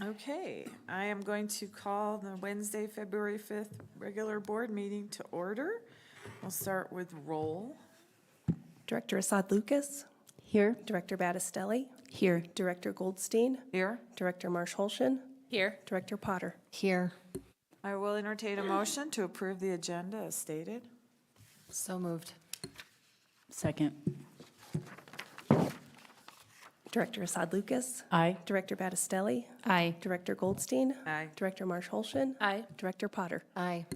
Okay, I am going to call the Wednesday, February 5th regular board meeting to order. We'll start with roll. Director Assad Lucas, Here. Director Battistelli, Here. Director Goldstein, Here. Director Marsh-Holshin, Here. Director Potter. Here. I will entertain a motion to approve the agenda as stated. So moved. Second. Director Assad Lucas, Aye. Director Battistelli, Aye. Director Goldstein, Aye. Director Marsh-Holshin, Aye. Director Potter. Aye.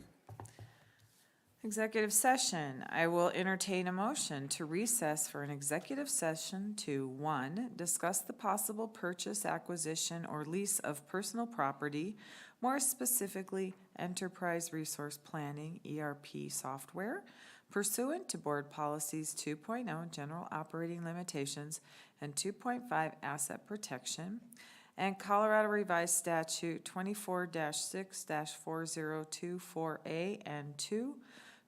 Executive session. I will entertain a motion to recess for an executive session to, 1, discuss the possible purchase, acquisition, or lease of personal property, more specifically, enterprise resource planning, ERP software, pursuant to board policies 2.0, general operating limitations, and 2.5, asset protection, and Colorado Revised Statute 24-6-4024A and 2,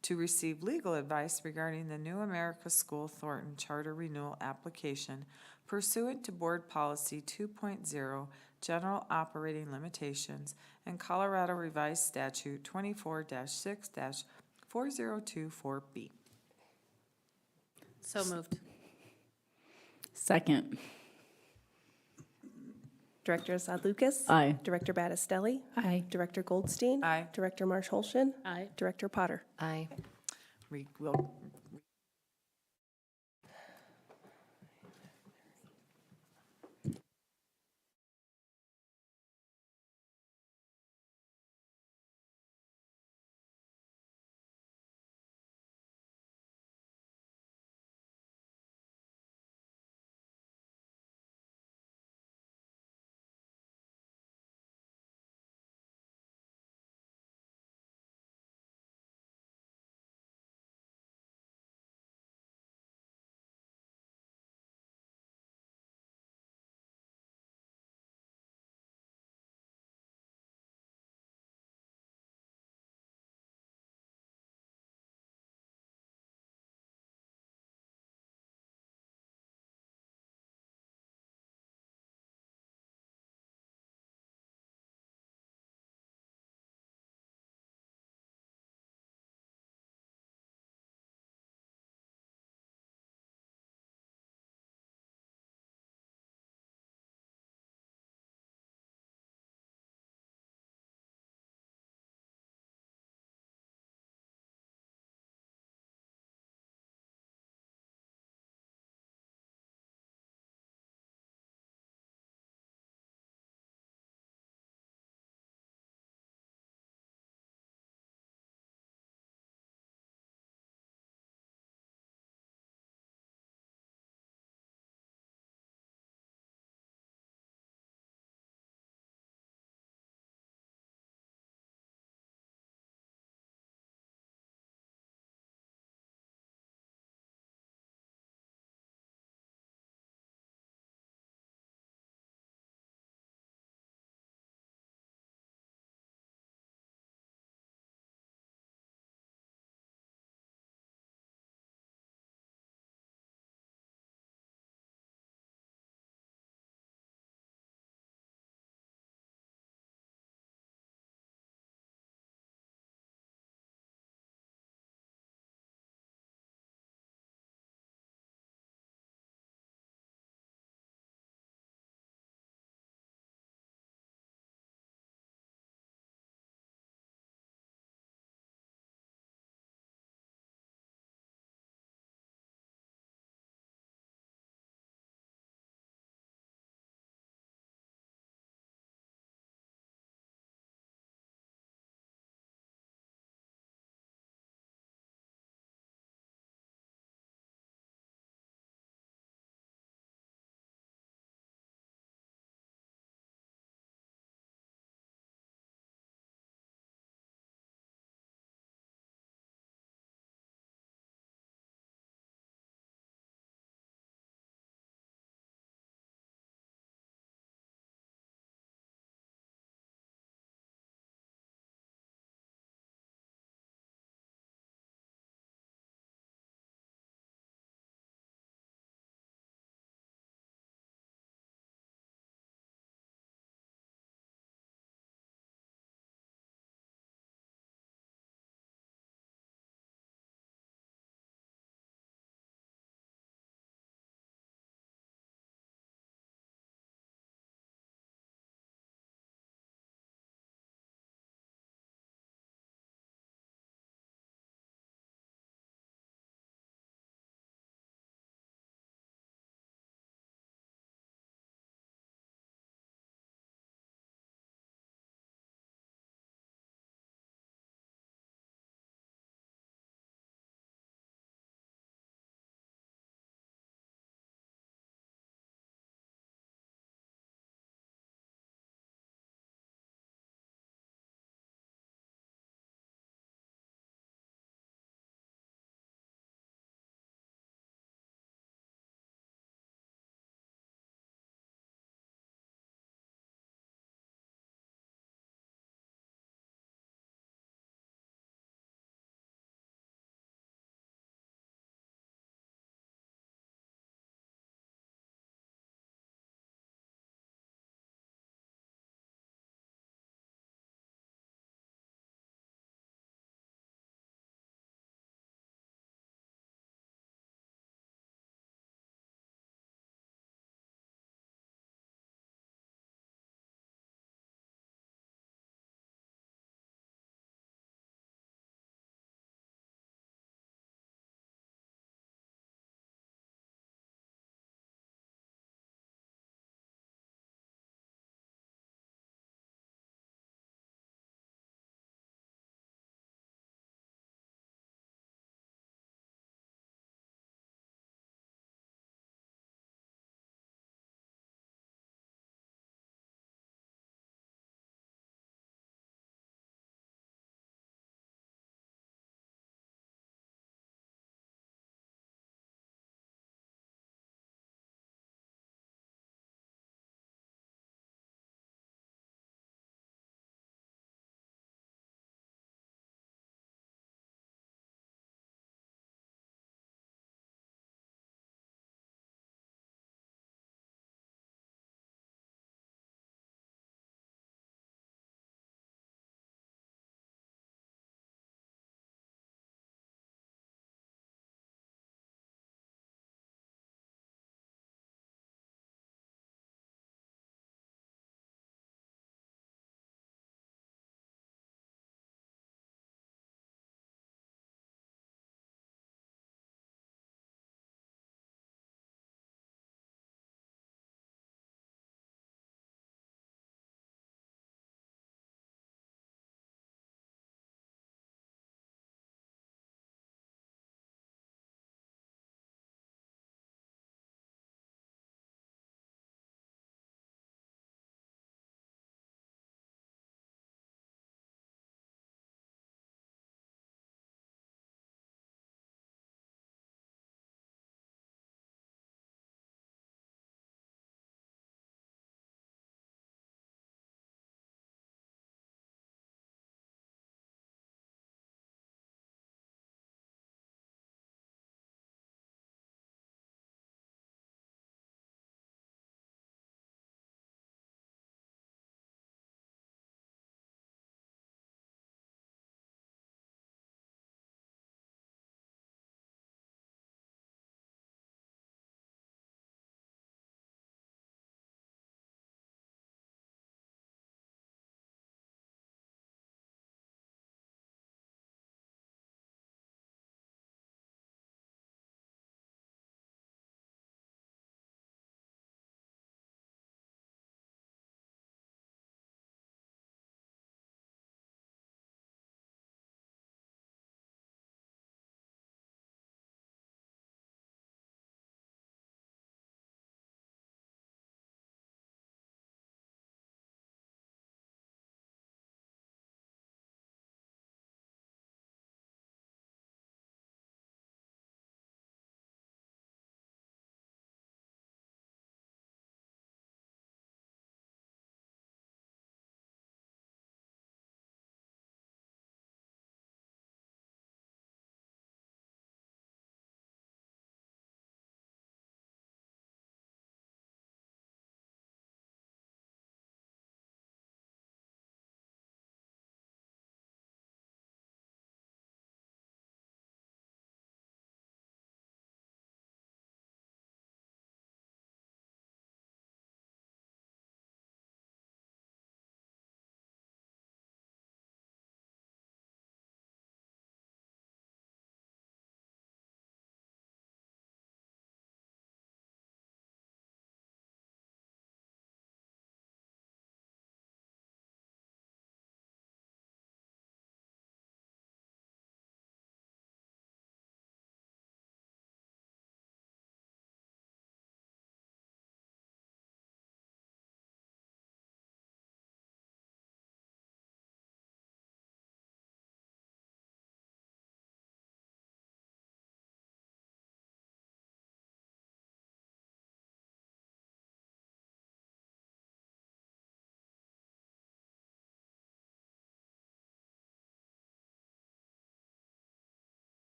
to receive legal advice regarding the New America School Thornton Charter Renewal Application pursuant to Board Policy 2.0, General Operating Limitations, and Colorado Revised Statute 24-6-4024B. So moved. Second. Director Assad Lucas, Aye. Director Battistelli, Aye. Director Goldstein, Aye. Director Marsh-Holshin, Aye. Director Potter. Aye. We will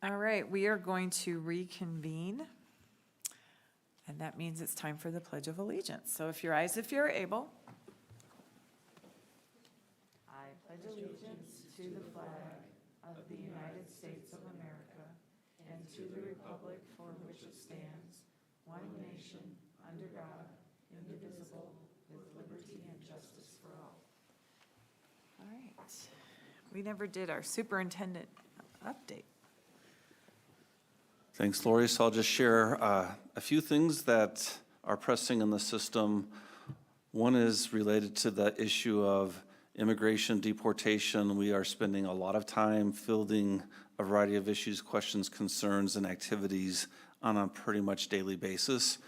All right, we are going to reconvene. And that means it's time for the Pledge of Allegiance. So if you're able. I pledge allegiance to the flag of the United States of America and to the republic for which it stands, one nation, under God, indivisible, with liberty and justice for all. All right. We never did our superintendent update. Thanks, Lori. So I'll just share a few things that are pressing in the system. One is related to the issue of immigration, deportation. We are spending a lot of time fielding a variety of issues, questions, concerns, and activities on a pretty much daily basis.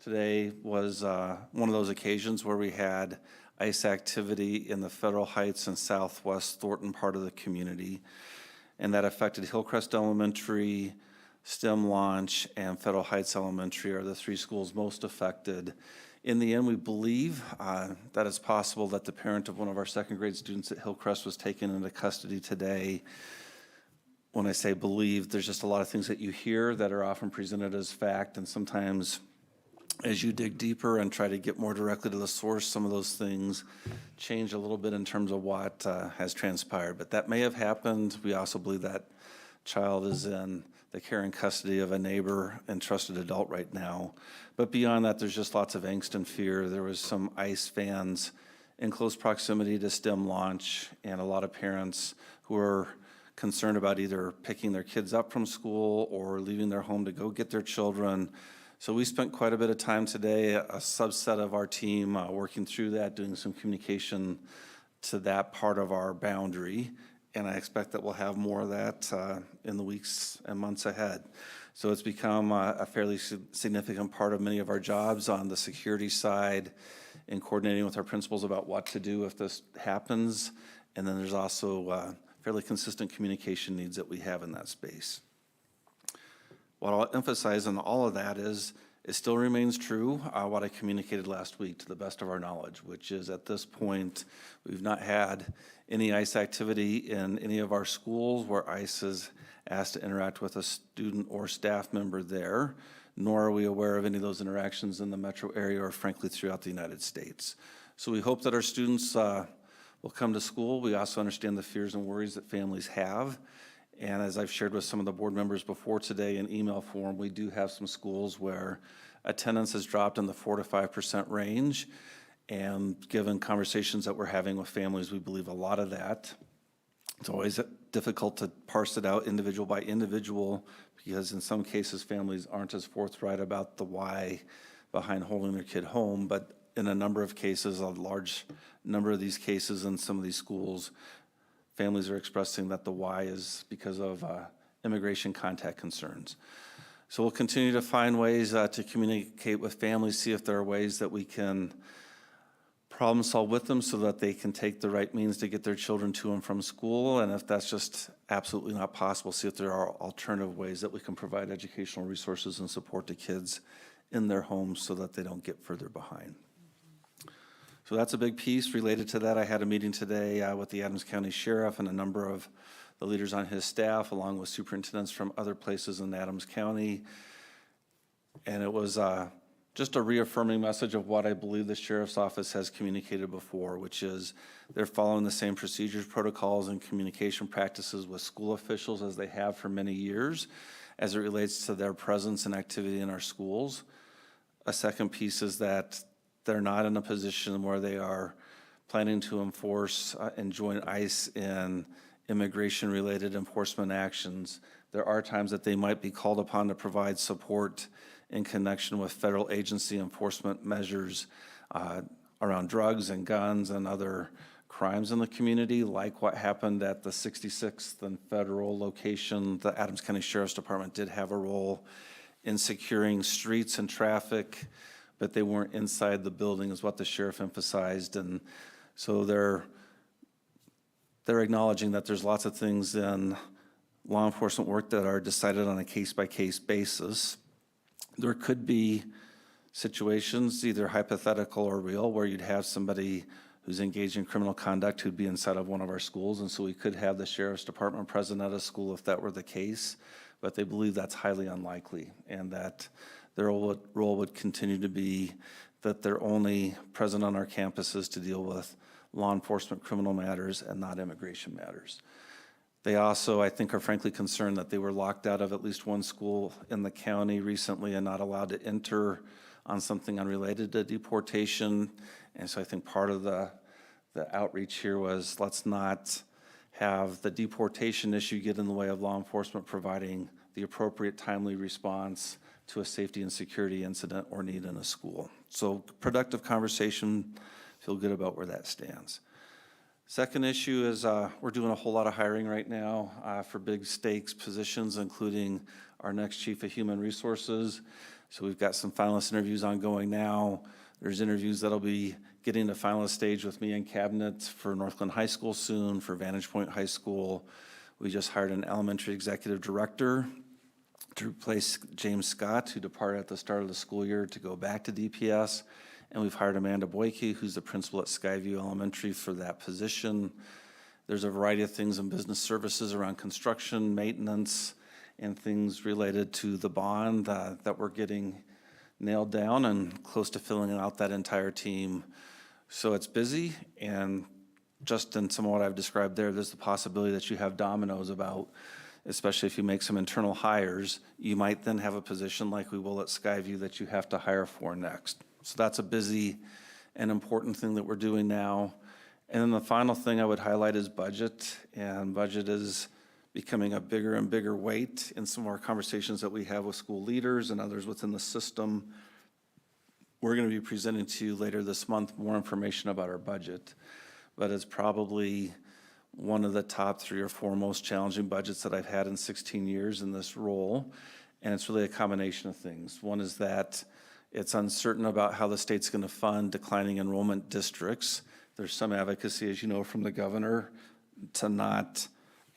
Today was one of those occasions where we had ICE activity in the Federal Heights and Southwest Thornton part of the community, and that affected Hillcrest Elementary, STEM Launch, and Federal Heights Elementary are the three schools most affected. In the end, we believe that it's possible that the parent of one of our second grade students at Hillcrest was taken into custody today. When I say believe, there's just a lot of things that you hear that are often presented as fact, and sometimes as you dig deeper and try to get more directly to the source, some of those things change a little bit in terms of what has transpired. But that may have happened. We also believe that child is in the care and custody of a neighbor and trusted adult right now. But beyond that, there's just lots of angst and fear. There was some ICE fans in close proximity to STEM Launch, and a lot of parents who are concerned about either picking their kids up from school or leaving their home to go get their children. So we spent quite a bit of time today, a subset of our team working through that, doing some communication to that part of our boundary. And I expect that we'll have more of that in the weeks and months ahead. So it's become a fairly significant part of many of our jobs on the security side in coordinating with our principals about what to do if this happens. And then there's also fairly consistent communication needs that we have in that space. What I'll emphasize in all of that is it still remains true what I communicated last week to the best of our knowledge, which is at this point, we've not had any ICE activity in any of our schools where ICE is asked to interact with a student or staff member there, nor are we aware of any of those interactions in the metro area or frankly throughout the United States. So we hope that our students will come to school. We also understand the fears and worries that families have. And as I've shared with some of the board members before today in email form, we do have some schools where attendance has dropped in the 4 to 5% range. And given conversations that we're having with families, we believe a lot of that. It's always difficult to parse it out individual by individual because in some cases families aren't as forthright about the why behind holding their kid home. But in a number of cases, a large number of these cases in some of these schools, families are expressing that the why is because of immigration contact concerns. So we'll continue to find ways to communicate with families, see if there are ways that we can problem solve with them so that they can take the right means to get their children to and from school. And if that's just absolutely not possible, see if there are alternative ways that we can provide educational resources and support to kids in their homes so that they don't get further behind. So that's a big piece. Related to that, I had a meeting today with the Adams County Sheriff and a number of the leaders on his staff, along with superintendents from other places in Adams County. And it was just a reaffirming message of what I believe the Sheriff's Office has communicated before, which is they're following the same procedures, protocols, and communication practices with school officials as they have for many years as it relates to their presence and activity in our schools. A second piece is that they're not in a position where they are planning to enforce and join ICE in immigration-related enforcement actions. There are times that they might be called upon to provide support in connection with federal agency enforcement measures around drugs and guns and other crimes in the community, like what happened at the 66th and Federal location. The Adams County Sheriff's Department did have a role in securing streets and traffic, but they weren't inside the building, is what the sheriff emphasized. And so they're acknowledging that there's lots of things in law enforcement work that are decided on a case-by-case basis. There could be situations, either hypothetical or real, where you'd have somebody who's engaged in criminal conduct who'd be inside of one of our schools, and so we could have the sheriff's department present at a school if that were the case. but they believe that's highly unlikely, and that their role would continue to be that they're only present on our campuses to deal with law enforcement criminal matters and not immigration matters. They also, I think, are frankly concerned that they were locked out of at least one school in the county recently and not allowed to enter on something unrelated to deportation. And so I think part of the outreach here was, let's not have the deportation issue get in the way of law enforcement providing the appropriate timely response to a safety and security incident or need in a school. So productive conversation, feel good about where that stands. Second issue is we're doing a whole lot of hiring right now for big stakes positions, including our next chief of human resources. So we've got some finalist interviews ongoing now. There's interviews that'll be getting to finalist stage with me and cabinet for Northglenn High School soon, for Vantage Point High School. We just hired an elementary executive director to replace James Scott, who departed at the start of the school year to go back to DPS. And we've hired Amanda Boyke, who's the principal at Skyview Elementary, for that position. There's a variety of things in business services around construction, maintenance, and things related to the bond that we're getting nailed down and close to filling out that entire team. So it's busy, and just in some of what I've described there's the possibility that you have dominoes about, especially if you make some internal hires, you might then have a position like we will at Skyview that you have to hire for next. So that's a busy and important thing that we're doing now. And then the final thing I would highlight is budget, and budget is becoming a bigger and bigger weight in some of our conversations that we have with school leaders and others within the system. We're going to be presenting to you later this month more information about our budget, but it's probably one of the top 3 or 4 most challenging budgets that I've had in 16 years in this role, and it's really a combination of things. One is that it's uncertain about how the state's going to fund declining enrollment districts. There's some advocacy, as you know, from the governor to not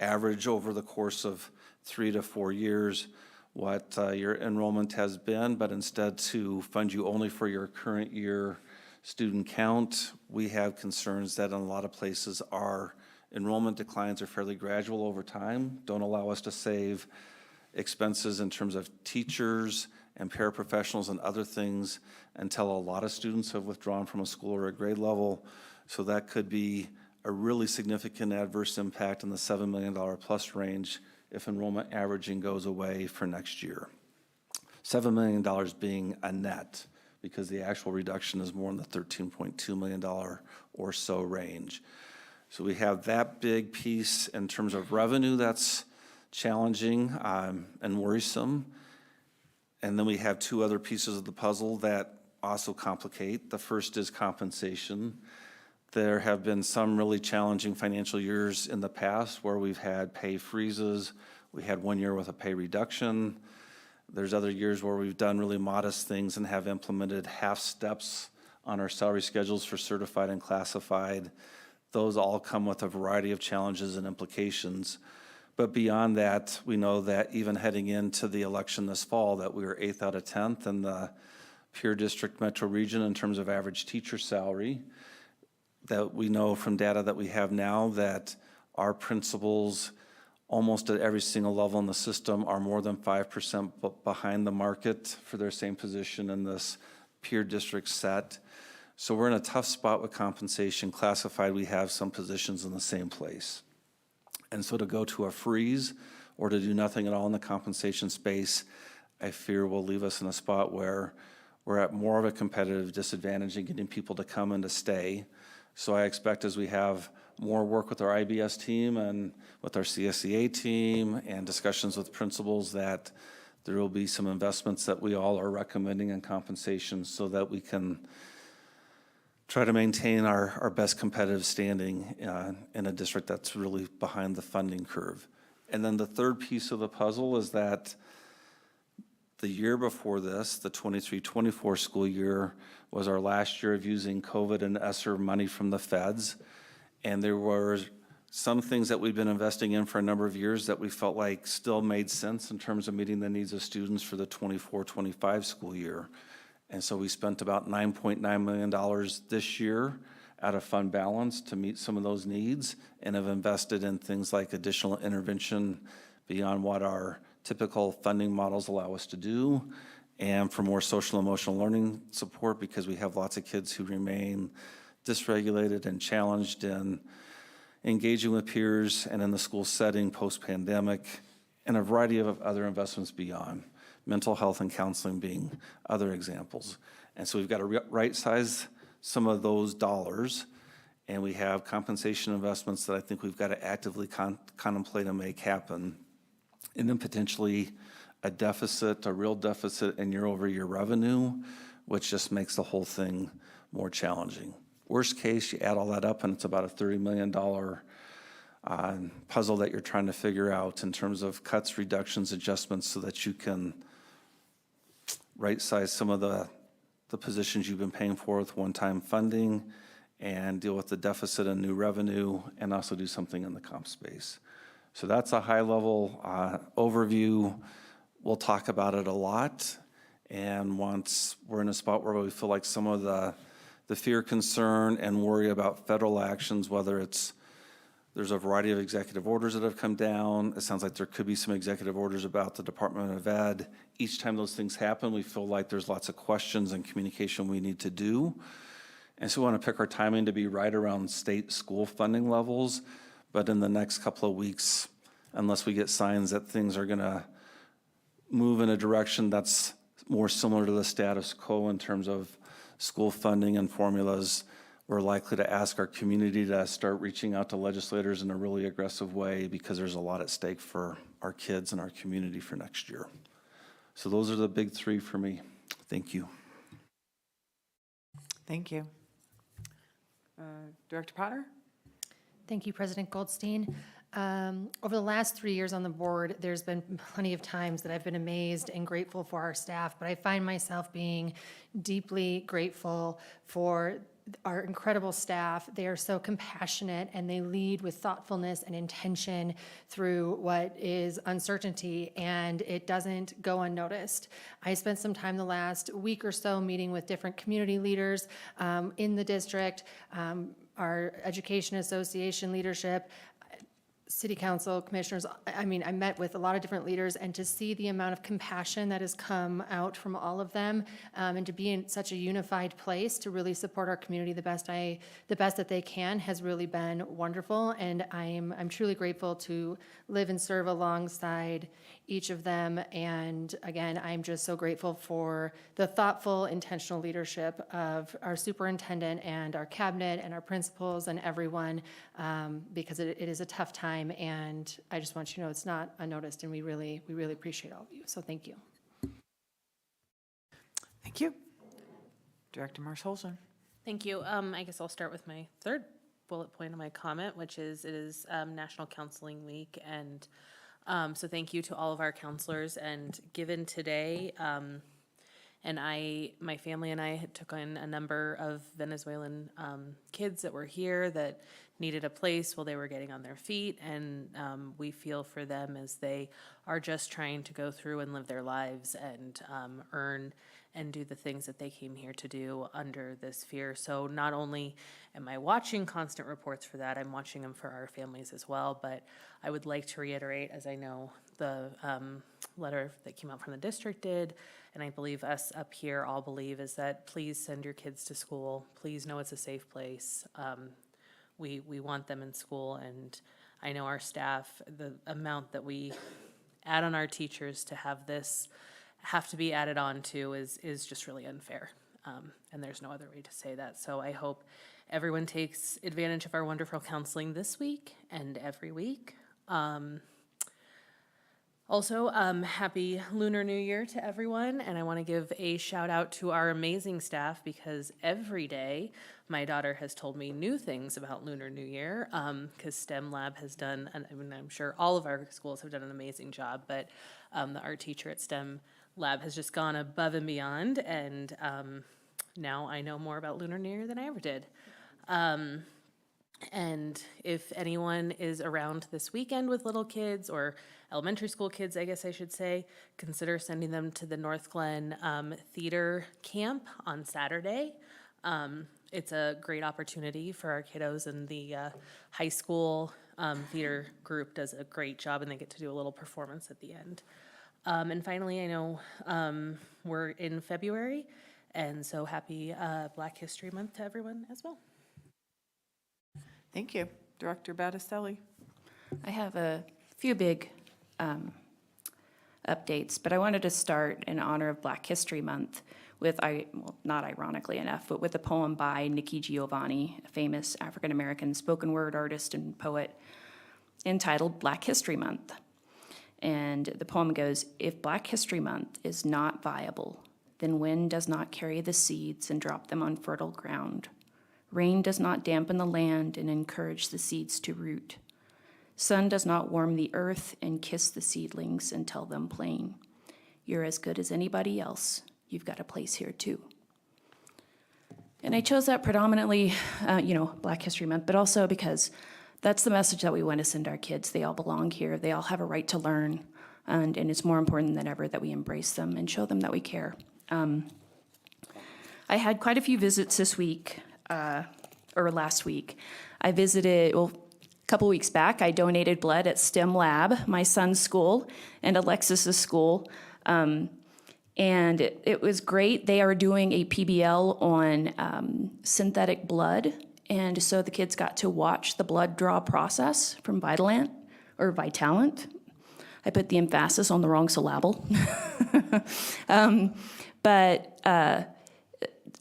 average over the course of 3 to 4 years what your enrollment has been, but instead to fund you only for your current year student count. We have concerns that in a lot of places our enrollment declines are fairly gradual over time, don't allow us to save expenses in terms of teachers and paraprofessionals and other things until a lot of students have withdrawn from a school or a grade level. So that could be a really significant adverse impact in the $7 million plus range if enrollment averaging goes away for next year. $7 million being a net, because the actual reduction is more in the $13.2 million or so range. So we have that big piece in terms of revenue that's challenging and worrisome. And then we have 2 other pieces of the puzzle that also complicate. The first is compensation. There have been some really challenging financial years in the past where we've had pay freezes. We had 1 year with a pay reduction. There's other years where we've done really modest things and have implemented half steps on our salary schedules for certified and classified. Those all come with a variety of challenges and implications. But beyond that, we know that even heading into the election this fall, that we were 8th out of 10th in the Pierre District Metro Region in terms of average teacher salary. That we know from data that we have now that our principals almost at every single level in the system are more than 5% behind the market for their same position in this Pierre District set. So we're in a tough spot with compensation. Classified, we have some positions in the same place. And so to go to a freeze or to do nothing at all in the compensation space, I fear will leave us in a spot where we're at more of a competitive disadvantage in getting people to come and to stay. So I expect as we have more work with our IBS team and with our CSEA team and discussions with principals, that there will be some investments that we all are recommending in compensation so that we can try to maintain our best competitive standing in a district that's really behind the funding curve. And then the third piece of the puzzle is that the year before this, the 23-24 school year, was our last year of using COVID and ESSER money from the feds. And there were some things that we've been investing in for a number of years that we felt like still made sense in terms of meeting the needs of students for the 24-25 school year. And so we spent about $9.9 million this year out of fund balance to meet some of those needs, and have invested in things like additional intervention beyond what our typical funding models allow us to do, and for more social emotional learning support, because we have lots of kids who remain dysregulated and challenged in engaging with peers and in the school setting post-pandemic, and a variety of other investments beyond, mental health and counseling being other examples. And so we've got to right-size some of those dollars, and we have compensation investments that I think we've got to actively contemplate and make happen, and then potentially a deficit, a real deficit in year-over-year revenue, which just makes the whole thing more challenging. Worst case, you add all that up and it's about a $30 million puzzle that you're trying to figure out in terms of cuts, reductions, adjustments, so that you can right-size some of the positions you've been paying for with one-time funding and deal with the deficit and new revenue, and also do something in the comp space. So that's a high-level overview. We'll talk about it a lot, and once we're in a spot where we feel like some of the fear, concern, and worry about federal actions, whether it's there's a variety of executive orders that have come down. It sounds like there could be some executive orders about the Department of Ed. Each time those things happen, we feel like there's lots of questions and communication we need to do. And so we want to pick our timing to be right around state school funding levels. But in the next couple of weeks, unless we get signs that things are going to move in a direction that's more similar to the status quo in terms of school funding and formulas, we're likely to ask our community to start reaching out to legislators in a really aggressive way, because there's a lot at stake for our kids and our community for next year. So those are the big three for me. Thank you. Thank you. Director Potter? Thank you, President Goldstein. Over the last 3 years on the board, there's been plenty of times that I've been amazed and grateful for our staff, but I find myself being deeply grateful for our incredible staff. They are so compassionate, and they lead with thoughtfulness and intention through what is uncertainty, and it doesn't go unnoticed. I spent some time the last week or so meeting with different community leaders in the district, our Education Association leadership, City Council, commissioners. I mean, I met with a lot of different leaders, and to see the amount of compassion that has come out from all of them, and to be in such a unified place to really support our community the best that they can, has really been wonderful. And I'm truly grateful to live and serve alongside each of them. And again, I'm just so grateful for the thoughtful, intentional leadership of our superintendent and our cabinet and our principals and everyone, because it is a tough time. And I just want you to know it's not unnoticed, and we really appreciate all of you. So thank you. Thank you. Director Marsh-Holzman? Thank you. I guess I'll start with my third bullet point of my comment, which is it is National Counseling Week, and so thank you to all of our counselors. And given today, and my family and I took on a number of Venezuelan kids that were here that needed a place while they were getting on their feet, and we feel for them as they are just trying to go through and live their lives and earn and do the things that they came here to do under this fear. So not only am I watching constant reports for that, I'm watching them for our families as well. But I would like to reiterate, as I know the letter that came out from the district did, and I believe us up here all believe, is that please send your kids to school. Please know it's a safe place. We want them in school, and I know our staff, the amount that we add on our teachers to have this have to be added on to is just really unfair. And there's no other way to say that. So I hope everyone takes advantage of our wonderful counseling this week and every week. Also, happy Lunar New Year to everyone, and I want to give a shout out to our amazing staff, because every day my daughter has told me new things about Lunar New Year, because STEM Lab has done, and I mean, I'm sure all of our schools have done an amazing job, but the art teacher at STEM Lab has just gone above and beyond, and now I know more about Lunar New Year than I ever did. And if anyone is around this weekend with little kids, or elementary school kids, I guess I should say, consider sending them to the North Glen Theater Camp on Saturday. It's a great opportunity for our kiddos, and the high school theater group does a great job, and they get to do a little performance at the end. And finally, I know we're in February, and so happy Black History Month to everyone as well. Thank you. Director Battistelli. I have a few big updates, but I wanted to start in honor of Black History Month with, well, not ironically enough, but with a poem by Nikki Giovanni, a famous African-American spoken word artist and poet, entitled Black History Month. And the poem goes, "If Black History Month is not viable, then wind does not carry the seeds and drop them on fertile ground. Rain does not dampen the land and encourage the seeds to root. Sun does not warm the earth and kiss the seedlings and tell them plain. You're as good as anybody else. You've got a place here too." And I chose that predominantly, Black History Month, but also because that's the message that we want to send our kids. They all belong here. They all have a right to learn. And it's more important than ever that we embrace them and show them that we care. I had quite a few visits this week, or last week. I visited, a couple weeks back, I donated blood at STEM Lab, my son's school, and Alexis's school. And it was great. They are doing a PBL on synthetic blood. And so the kids got to watch the blood draw process from Vitalant. I put the emphasis on the wrong syllable.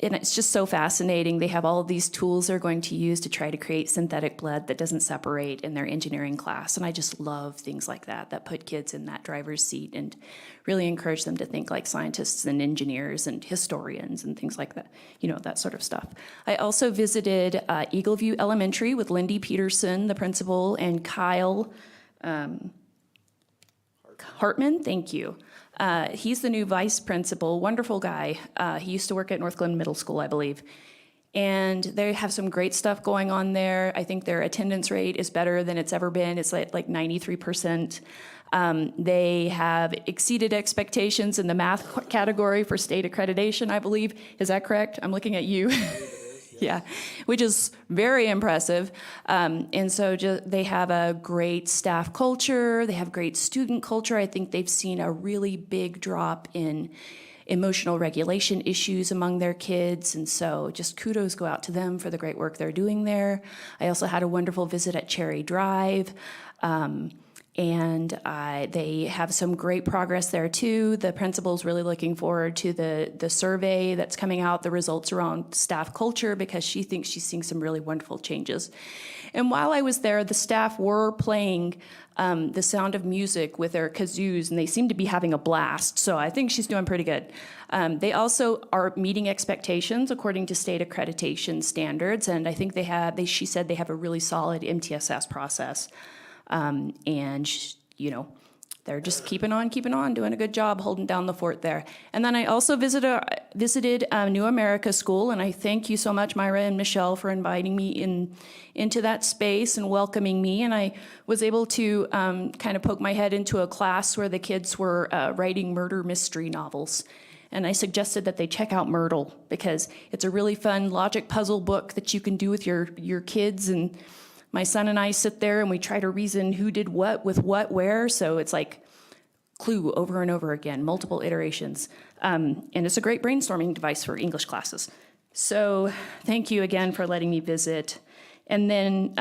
And it's just so fascinating. They have all of these tools they're going to use to try to create synthetic blood that doesn't separate in their engineering class. And I just love things like that put kids in that driver's seat and really encourage them to think like scientists and engineers and historians and things like that, that sort of stuff. I also visited Eagleview Elementary with Lindy Peterson, the principal, and Kyle Hartman, thank you. He's the new vice principal, wonderful guy. He used to work at North Glen Middle School, I believe. And they have some great stuff going on there. I think their attendance rate is better than it's ever been. It's like 93%. They have exceeded expectations in the math category for state accreditation, I believe. Is that correct? I'm looking at you. Yeah, which is very impressive. And so they have a great staff culture. They have great student culture. I think they've seen a really big drop in emotional regulation issues among their kids. And so just kudos go out to them for the great work they're doing there. I also had a wonderful visit at Cherry Drive. And they have some great progress there too. The principal's really looking forward to the survey that's coming out, the results around staff culture, because she thinks she's seeing some really wonderful changes. And while I was there, the staff were playing The Sound of Music with their kazoos, and they seem to be having a blast. So I think she's doing pretty good. They also are meeting expectations according to state accreditation standards, and I think she said they have a really solid MTSS process. They're just keeping on, doing a good job holding down the fort there. And then I also visited New America School, and I thank you so much, Myra and Michelle, for inviting me into that space and welcoming me. And I was able to kind of poke my head into a class where the kids were writing murder mystery novels. And I suggested that they check out Myrtle, because it's a really fun logic puzzle book that you can do with your kids. And my son and I sit there and we try to reason who did what with what where. So it's like Clue over and over again, multiple iterations. And it's a great brainstorming device for English classes. So thank you again for letting me visit. And then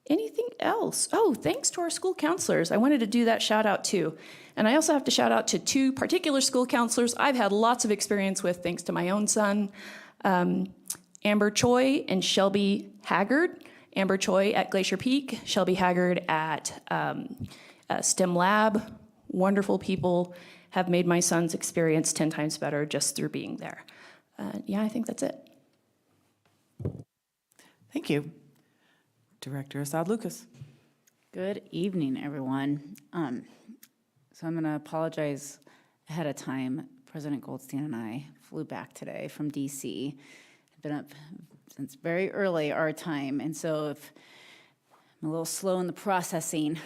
anything else? Oh, thanks to our school counselors. I wanted to do that shout out too. And I also have to shout out to two particular school counselors I've had lots of experience with thanks to my own son, Amber Choi and Shelby Haggard. Amber Choi at Glacier Peak, Shelby Haggard at STEM Lab. Wonderful people, have made my son's experience 10 times better just through being there. I think that's it. Thank you. Director Assad Lucas. Good evening, everyone. So I'm going to apologize ahead of time. President Goldstein and I flew back today from DC. I've been up since very early our time, and so if I'm a little slow in the processing,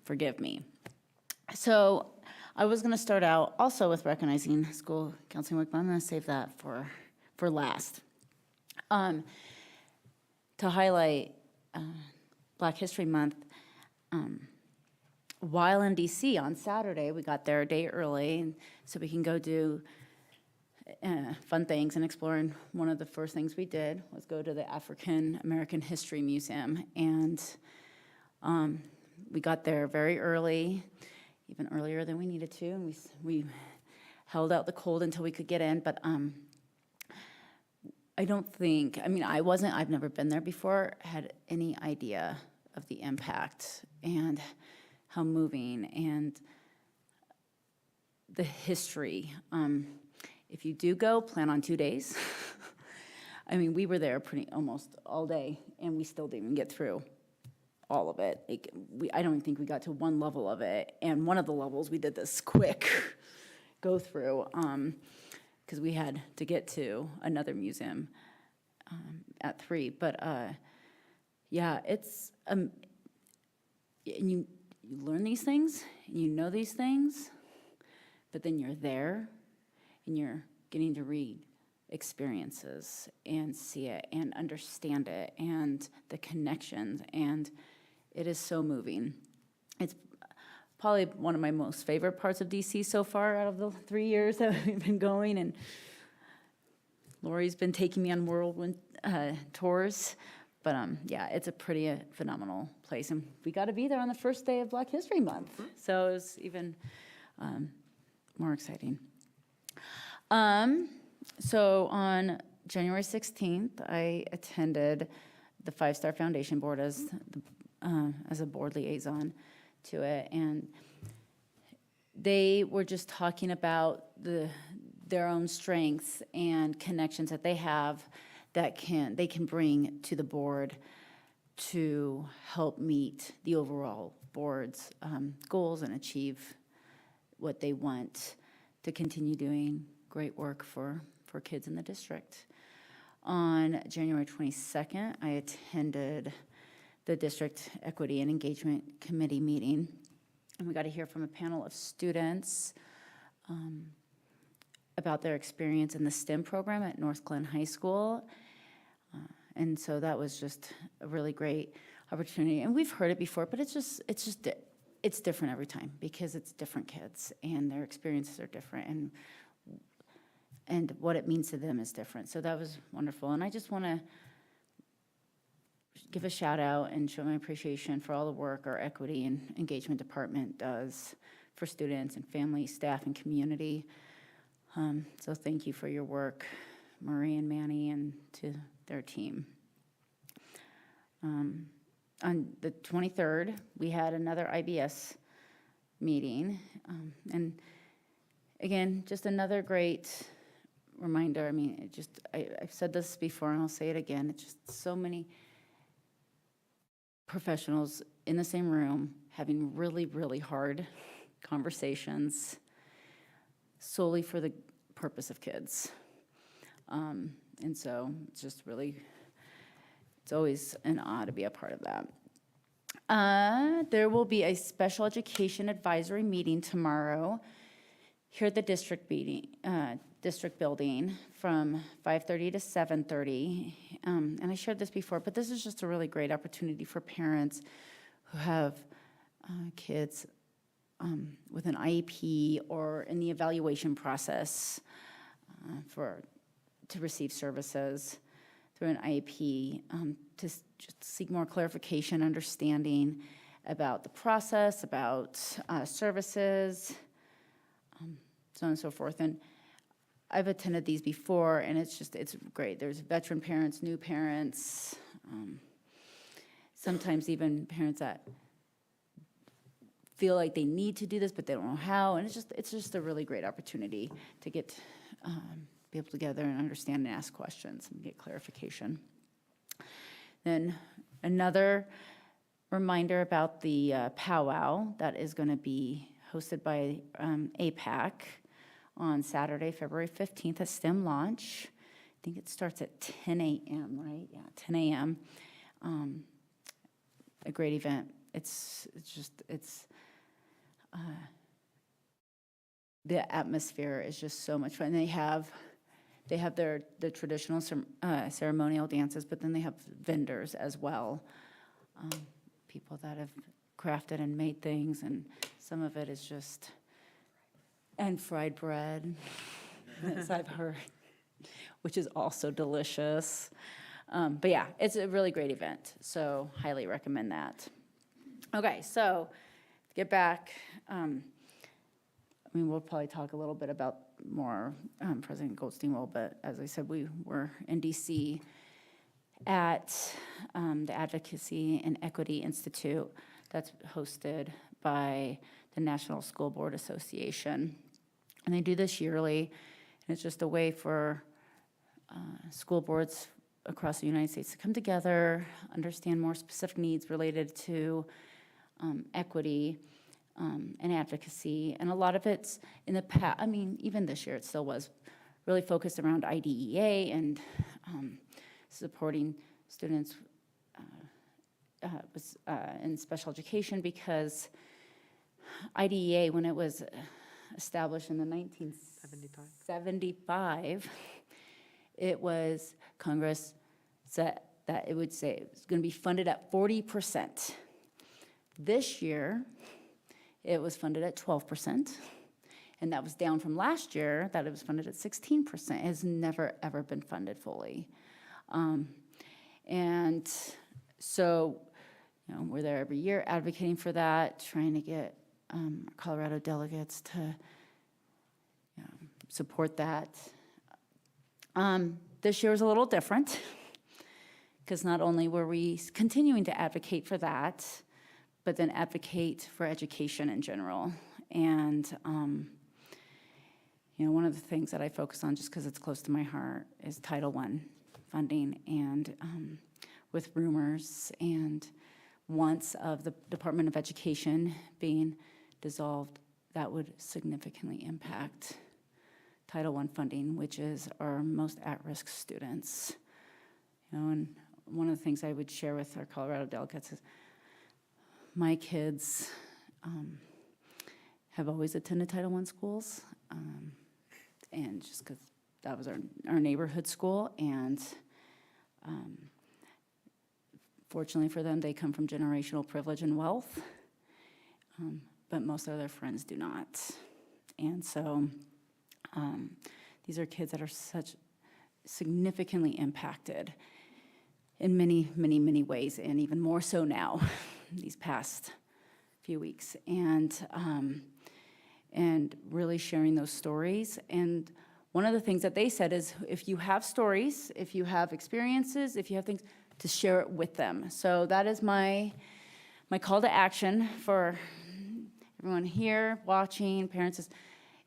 forgive me. So I was going to start out also with recognizing school counseling work, but I'm going to save that for last. To highlight Black History Month, while in DC on Saturday, we got there a day early, and so we can go do fun things and explore. And one of the first things we did was go to the African American History Museum, and we got there very early, even earlier than we needed to, and we held out the cold until we could get in. But I don't think, I mean, I've never been there before, had any idea of the impact and how moving and the history. If you do go, plan on 2 days. I mean, we were there almost all day, and we still didn't even get through all of it. I don't even think we got to one level of it, and one of the levels we did this quick go through because we had to get to another museum at 3. But yeah, it's and you learn these things, and you know these things, but then you're there, and you're getting to read experiences and see it and understand it and the connections, and it is so moving. It's probably one of my most favorite parts of DC so far out of the 3 years that we've been going, and Lori's been taking me on whirlwind tours, but yeah, it's a pretty phenomenal place, and we got to be there on the first day of Black History Month, so it was even more exciting. So on January 16th, I attended the 5 Star Foundation Board as a board liaison to it, and they were just talking about their own strengths and connections that they have that they can bring to the board to help meet the overall board's goals and achieve what they want to continue doing great work for kids in the district. On January 22nd, I attended the District Equity and Engagement Committee meeting, and we got to hear from a panel of students about their experience in the STEM program at North Glen High School. And so that was just a really great opportunity. And we've heard it before, but it's different every time because it's different kids and their experiences are different, and what it means to them is different. So that was wonderful. And I just want to give a shout out and show my appreciation for all the work our equity and engagement department does for students and family, staff, and community. So thank you for your work, Marie and Manny, and to their team. On the 23rd, we had another IBS meeting. And again, just another great reminder. I mean, I've said this before and I'll say it again. It's just so many professionals in the same room having really, really hard conversations solely for the purpose of kids. And so it's just really, it's always an honor to be a part of that. There will be a special education advisory meeting tomorrow here at the district building from 5:30 to 7:30. And I shared this before, but this is just a really great opportunity for parents who have kids with an IEP or in the evaluation process to receive services through an IEP, to just seek more clarification, understanding about the process, about services, so on and so forth. And I've attended these before, and it's great. There's veteran parents, new parents, sometimes even parents that feel like they need to do this, but they don't know how. And it's just a really great opportunity to get people together and understand and ask questions and get clarification. Then another reminder about the powwow that is going to be hosted by APAC on Saturday, February 15th at STEM Launch. I think it starts at 10 a.m., right? Yeah, 10 a.m. A great event. The atmosphere is just so much fun. They have the traditional ceremonial dances, but then they have vendors as well. People that have crafted and made things, and some of it is just, and fried bread, as I've heard, which is also delicious. But yeah, it's a really great event, so highly recommend that. Okay, so get back. We'll probably talk a little bit about more President Goldstein will, but as I said, we were in DC at the Advocacy and Equity Institute that's hosted by the National School Board Association. And they do this yearly, and it's just a way for school boards across the United States to come together, understand more specific needs related to equity and advocacy. And a lot of it's in the past, even this year it still was really focused around IDEA and supporting students in special education, because IDEA, when it was established in the 1975, it was Congress said that it would say it was going to be funded at 40%. This year, it was funded at 12%, and that was down from last year that it was funded at 16%. It has never, ever been funded fully. And so, we're there every year advocating for that, trying to get Colorado delegates to support that. This year was a little different, because not only were we continuing to advocate for that, but then advocate for education in general. And, one of the things that I focus on, just because it's close to my heart, is Title I funding. And with rumors and wants of the Department of Education being dissolved, that would significantly impact Title I funding, which is our most at-risk students. And one of the things I would share with our Colorado delegates is my kids have always attended Title I schools, and just because that was our neighborhood school, and fortunately for them, they come from generational privilege and wealth, but most of their friends do not. And so these are kids that are such significantly impacted in many, many, many ways, and even more so now, these past few weeks. And really sharing those stories. And one of the things that they said is, if you have stories, if you have experiences, if you have things, to share it with them. So that is my call to for everyone here, watching, parents, is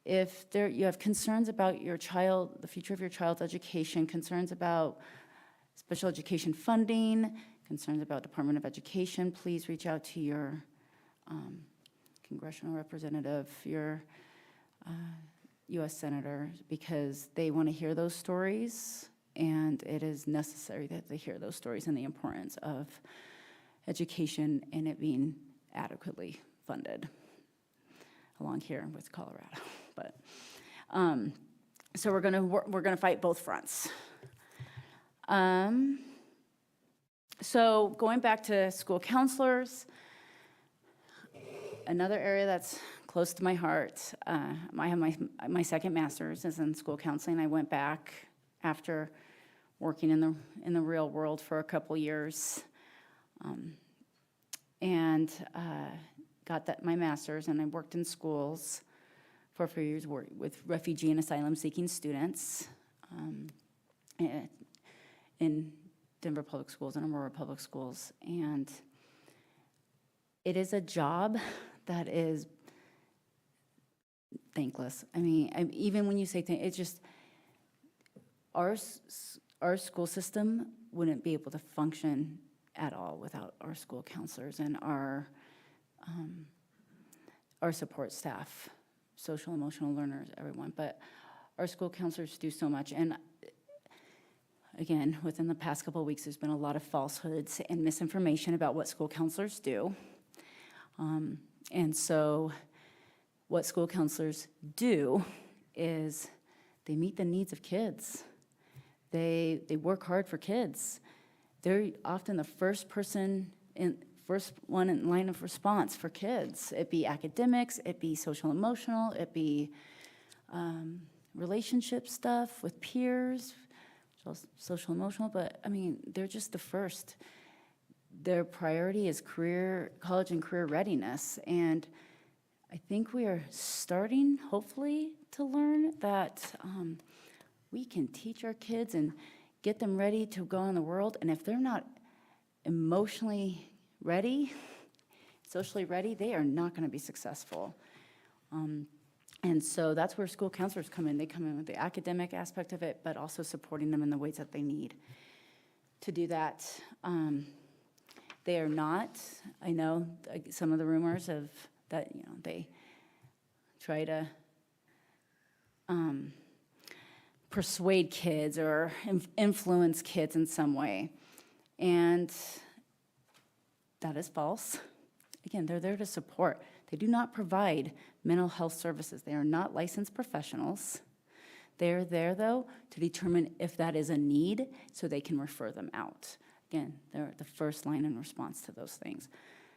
if you have concerns about your child, the future of your child's education, concerns about special education funding, concerns about Department of Education, please reach out to your congressional representative, your U.S. senator, because they want to hear those stories, and it is necessary that they hear those stories and the importance of education and it being adequately funded along here with Colorado. But so we're gonna fight both fronts. So going back to school counselors, another area that's close to my heart. I have my second master's is in school counseling. I went back after working in the real world for a couple years, and got my master's, and I worked in schools for a few years with refugee and asylum-seeking students in Denver Public Schools and Aurora Public Schools. And it is a job that is thankless. Even when you say it's just, our school system wouldn't be able to function at all without our school counselors and our support staff, social, emotional learners, everyone. But our school counselors do so much. And again, within the past couple of weeks, there's been a lot of falsehoods and misinformation about what school counselors do. And so what school counselors do is they meet the needs of kids. They work hard for kids. They're often the first person first one in line of response for kids. It be academics, it be social emotional, it be relationship stuff with peers, social emotional, but I mean, they're just the first. Their priority is college and career readiness. And I think we are starting, hopefully, to learn that we can teach our kids and get them ready to go in the world. And if they're not emotionally ready, socially ready, they are not going to be successful. And so that's where school counselors come in. They come in with the academic aspect of it, but also supporting them in the ways that they need to do that. They are not, I know some of the rumors of that, they try to persuade kids or influence kids in some way. And that is false. Again, they're there to support. They do not provide mental health services. They are not licensed professionals. They're there, though, to determine if that is a need so they can refer them out. Again, they're the first line in response to those things.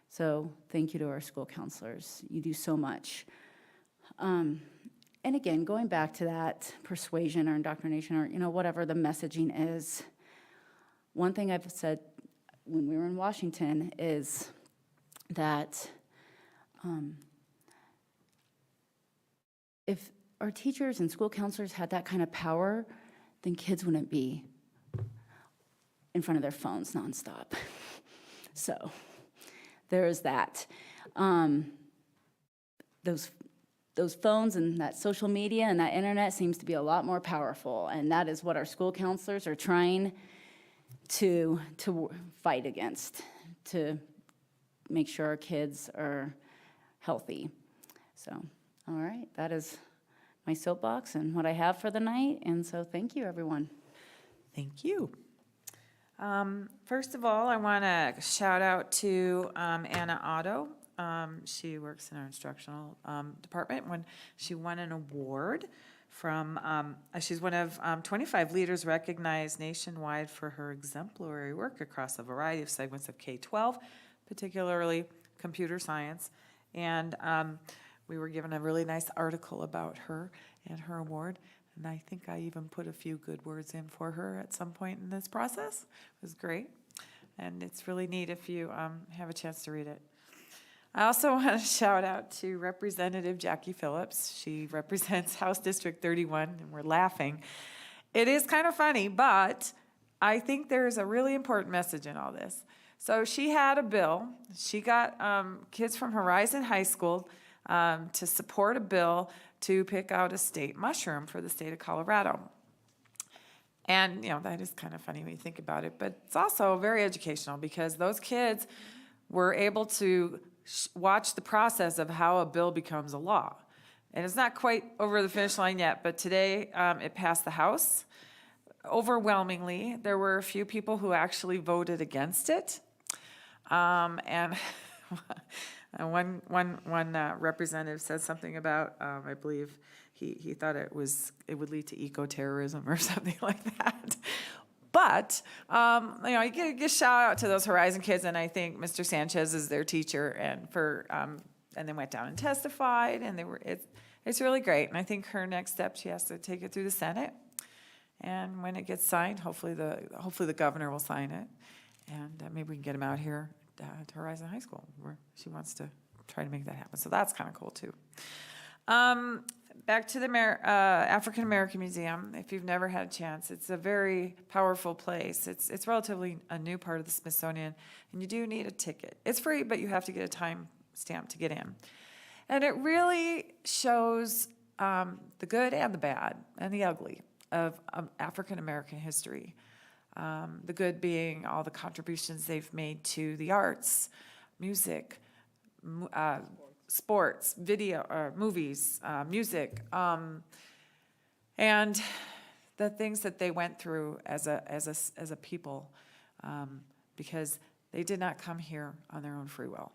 So thank you to our school counselors. You do so much. And again, going back to that persuasion or indoctrination or, whatever the messaging is, one thing I've said when we were in Washington is that if our teachers and school counselors had that kind of power, then kids wouldn't be in front of their phones nonstop. So there is that. Those phones and that social media and that internet seems to be a lot more powerful, and that is what our school counselors are trying to fight against, to make sure our kids are healthy. So, all right, that is my soapbox and what I have for the night, and so thank you, everyone. Thank you. First of all, I want to shout out to Anna Otto. She works in our instructional department. When she won an award from, she's one of 25 leaders recognized nationwide for her exemplary work across a variety of segments of K-12, particularly computer science. And we were given a really nice article about her and her award. And I think I even put a few good words in for her at some point in this process. It was great. And it's really neat if you have a chance to read it. I also want to shout out to Representative Jackie Phillips. She represents House District 31, and we're laughing. It is kind of funny, but I think there's a really important message in all this. So she had a bill. She got kids from Horizon High School to support a bill to pick out a state mushroom for the state of Colorado. And, that is kind of funny when you think about it, but it's also very educational because those kids were able to watch the process of how a bill becomes a law. And it's not quite over the finish line yet, but today it passed the House. Overwhelmingly, there were a few people who actually voted against it. And one representative said something about, I believe he thought it would lead to eco-terrorism or something like that. But, you get a shout out to those Horizon kids, and I think Mr. Sanchez is their teacher, and they went down and testified, and it's really great. And I think her next step, she has to take it through the Senate, and when it gets signed, hopefully the governor will sign it, and maybe we can get him out here to Horizon High School, where she wants to try to make that happen. So that's kind of cool too. Back to the African American Museum. If you've never had a chance, it's a very powerful place. It's relatively a new part of the Smithsonian, and you do need a ticket. It's free, but you have to get a time stamp to get in. And it really shows the good and the bad and the ugly of African American history. The good being all the contributions they've made to the arts, music, sports, video, movies, music, and the things that they went through as a people, because they did not come here on their own free will.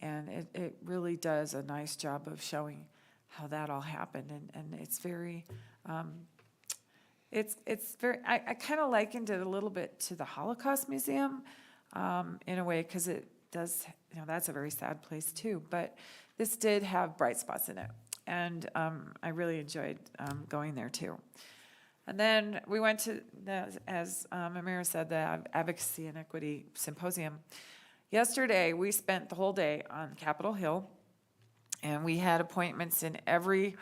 And it really does a nice job of showing how that all happened, and it's very, I kind of likened it a little bit to the Holocaust Museum, in a way, because does, that's a very sad place too. But this did have bright spots in it. And I really enjoyed going there too. And then we went to, as Amira said, the Advocacy and Equity Symposium. Yesterday, we spent the whole day on Capitol Hill, and we had appointments in every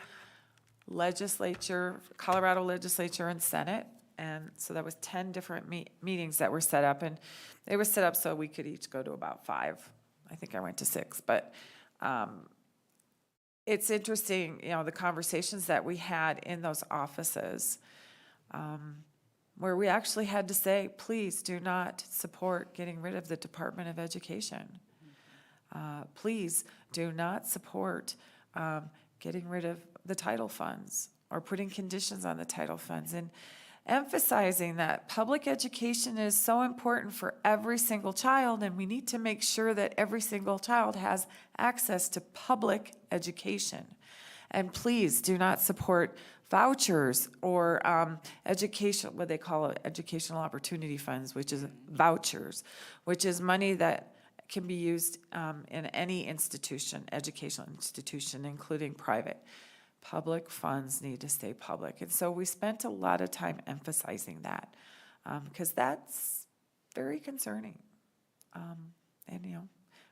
legislature, Colorado legislature and Senate. And so that was 10 different meetings that were set up, and they were set up so we could each go to about 5. I think I went to 6, but it's interesting, the conversations that we had in those offices, where we actually had to say, please do not support getting rid of the Department of Education. Please do not support getting rid of the title funds or putting conditions on the title funds, and emphasizing that public education is so important for every single child, and we need to make sure that every single child has access to public education. And please do not support vouchers or education, what they call it, educational opportunity funds, which is vouchers, which is money that can be used in any institution, educational institution, including private. Public funds need to stay public. And so we spent a lot of time emphasizing that, because that's very concerning. And,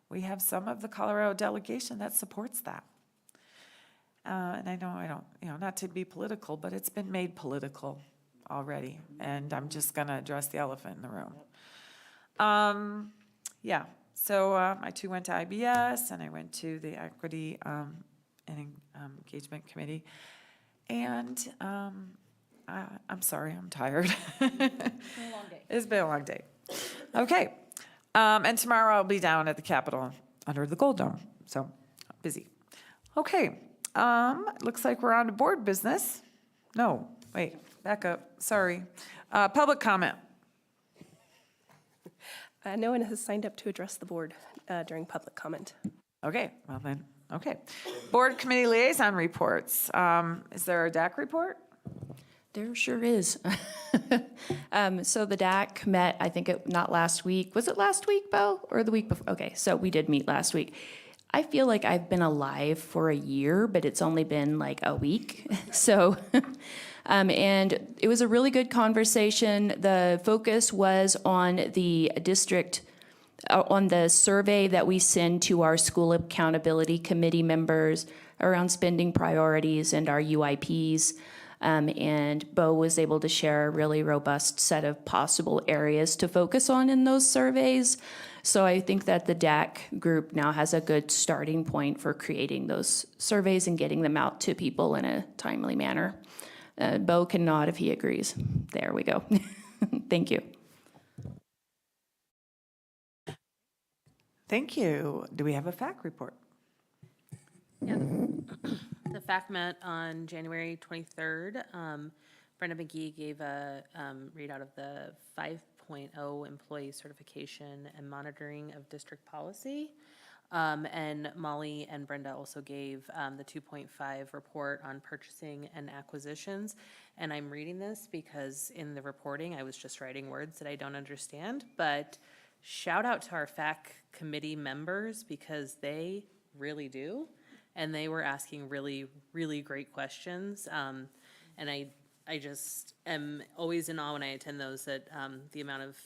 we have some of the Colorado delegation that supports that. And I don't, not to be political, but it's been made political already. And I'm just going to address the elephant in the room. Yeah, so I too went to IBS, and I went to the Equity and Engagement Committee. And I'm sorry, I'm tired. It's been a long day. Okay. And tomorrow I'll be down at the Capitol under the Gold Dome. So busy. Okay. Looks like we're on to board business. No, wait, back up. Sorry. Public comment. No one has signed up to address the board during public comment. Okay, well then, okay. Board committee liaison reports. Is there a DAC report? There sure is. So the DAC met, I think not last week. Was it last week, Bo, or the week before? Okay, so we did meet last week. I feel like I've been alive for a year, but it's only been like a week. So, and it was a really good conversation. The focus was on the district, on the survey that we send to our school accountability committee members around spending priorities and our UIPs. And Bo was able to share a really robust set of possible areas to focus on in those surveys. So I think that the DAC group now has a good starting point for creating those surveys and getting them out to people in a timely manner. Bo can nod if he agrees. There we go. Thank you. Thank you. Do we have a FAC report? Yeah, the FAC met on January 23rd. Brenda McGee gave a readout of the 5.0 employee certification and monitoring of district policy. And Molly and Brenda also gave the 2.5 report on purchasing and acquisitions. And I'm reading this because in the reporting, I was just writing words that I don't understand. But shout out to our FAC committee members, because they really do. And they were asking really, really great questions. And I just am always in awe when I attend those, that the amount of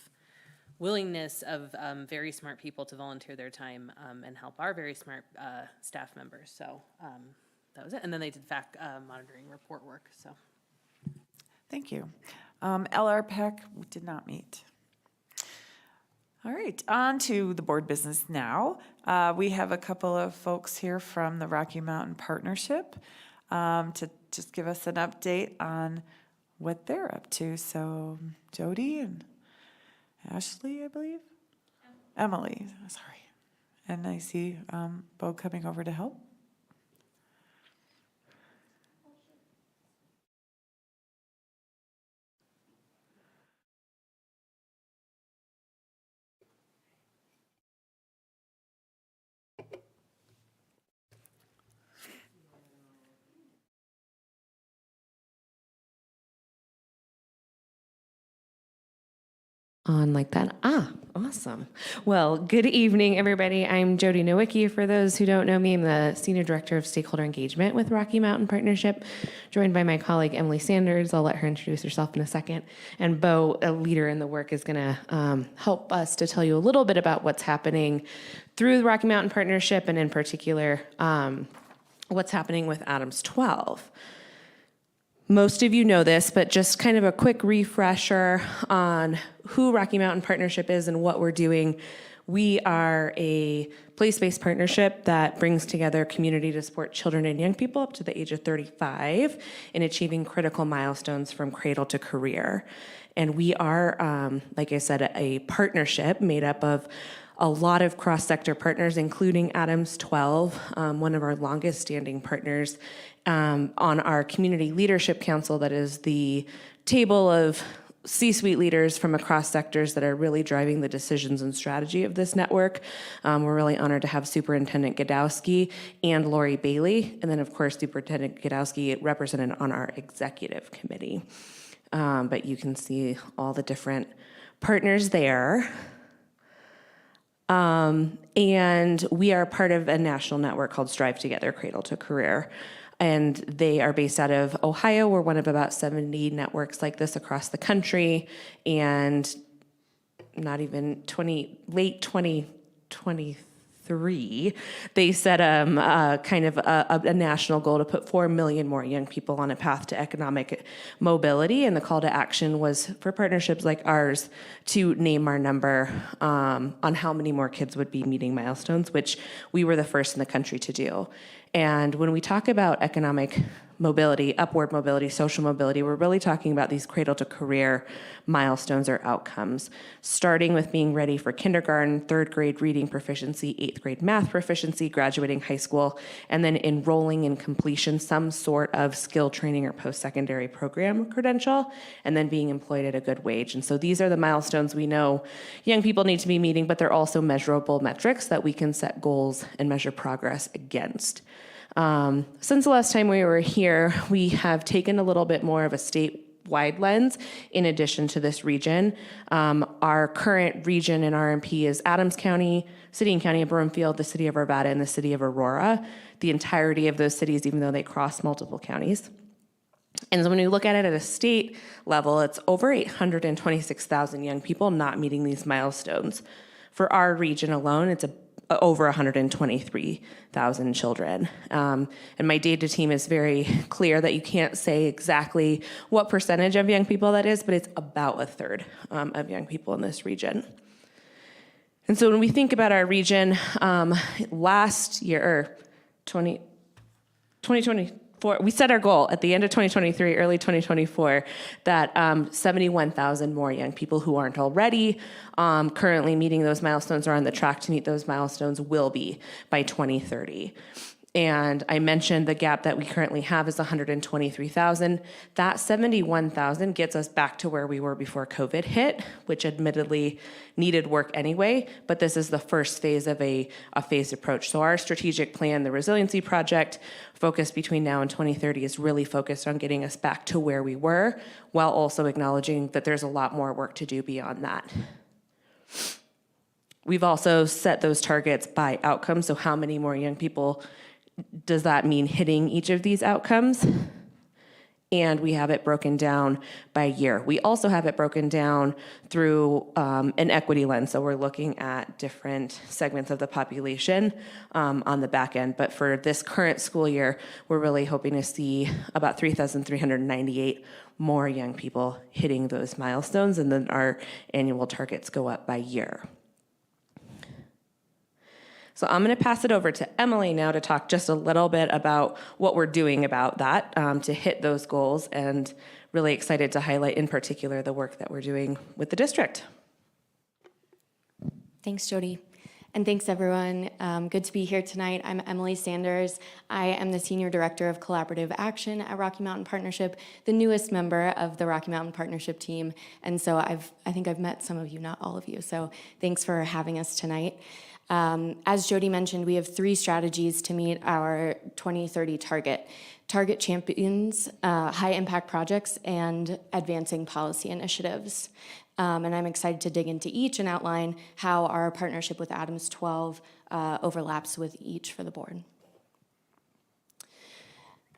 willingness of very smart people to volunteer their time and help our very smart staff members. So that was it. And then they did FAC monitoring report work. So Thank you. LRPEC did not meet. All right, on to the board business now. We have a couple of folks here from the Rocky Mountain Partnership to just give us an update on what they're up to. So Jody and Ashley, I believe? Emily, sorry. And I see Bo coming over to help. On like that. Awesome. Well, good evening, everybody. I'm Jody Nowicki. For those who don't know me, I'm the Senior Director of Stakeholder Engagement with Rocky Mountain Partnership, joined by my colleague, Emily Sanders. I'll let her introduce herself in a second. And Bo, a leader in the work, is going to help us to tell you a little bit about what's happening through the Rocky Mountain Partnership, and in particular, what's happening with Adams 12. Most of you know this, but just kind of a quick refresher on who Rocky Mountain Partnership is and what we're doing. We are a place-based partnership that brings together community to support children and young people up to the age of 35 in achieving critical milestones from cradle to career. And we are, like I said, a partnership made up of a lot of cross-sector partners, including Adams 12, one of our longest-standing partners, on our Community Leadership Council, that is the table of C-suite leaders from across sectors that are really driving the decisions and strategy of this network. We're really honored to have Superintendent Gadowski and Lori Bailey, and then of course Superintendent Gadowski represented on our executive committee. But you can see all the different partners there. And we are part of a national network called Strive Together, Cradle to Career. And they are based out of Ohio. We're one of about 70 networks like this across the country. And not even late 2023, they set kind of a national goal to put 4 million more young people on a path to economic mobility. And the call to action was for partnerships like ours to name our number on how many more kids would be meeting milestones, which we were the first in the country to do. And when we talk about economic mobility, upward mobility, social mobility, we're really talking about these cradle to career milestones or outcomes, starting with being ready for kindergarten, 3rd grade reading proficiency, 8th grade math proficiency, graduating high school, and then enrolling in completion some sort of skill training or post-secondary program credential, and then being employed at a good wage. And so these are the milestones we know young people need to be meeting, but they're also measurable metrics that we can set goals and measure progress against. Since the last time we were here, we have taken a little bit more of a statewide lens in addition to this region. Our current region in RMP is Adams County, City and County of Broomfield, the City of Arvada, and the City of Aurora, the entirety of those cities, even though they cross multiple counties. And so when we look at it at a state level, it's over 826,000 young people not meeting these milestones. For our region alone, it's over 123,000 children. And my data team is very clear that you can't say exactly what percentage of young people that is, but it's about a third of young people in this region. And so when we think about our region, last year, or 2024, we set our goal at the end of 2023, early 2024, that 71,000 more young people who aren't already currently meeting those milestones or on the track to meet those milestones will be by 2030. And I mentioned the gap that we currently have is 123,000. That 71,000 gets us back to where we were before COVID hit, which admittedly needed work anyway, but this is the first phase of a phased approach. So our strategic plan, the Resiliency Project, focused between now and 2030, is really focused on getting us back to where we were, while also acknowledging that there's a lot more work to do beyond that. We've also set those targets by outcome, so how many more young people does that mean hitting each of these outcomes? And we have it broken down by year. We also have it broken down through an equity lens. So we're looking at different segments of the population on the back end. But for this current school year, we're really hoping to see about 3,398 more young people hitting those milestones. And then our annual targets go up by year. So I'm going to pass it over to Emily now to talk just a little bit about what we're doing about that to hit those goals, and really excited to highlight in particular the work that we're doing with the district. Thanks, Jody. And thanks, everyone. Good to be here tonight. I'm Emily Sanders. I am the Senior Director of Collaborative Action at Rocky Mountain Partnership, the newest member of the Rocky Mountain Partnership team. And so I think I've met some of you, not all of you. So thanks for having us tonight. As Jody mentioned, we have 3 strategies to meet our 2030 target: Target Champions, High Impact Projects, and Advancing Policy Initiatives. And I'm excited to dig into each and outline how our partnership with Adams 12 overlaps with each for the board.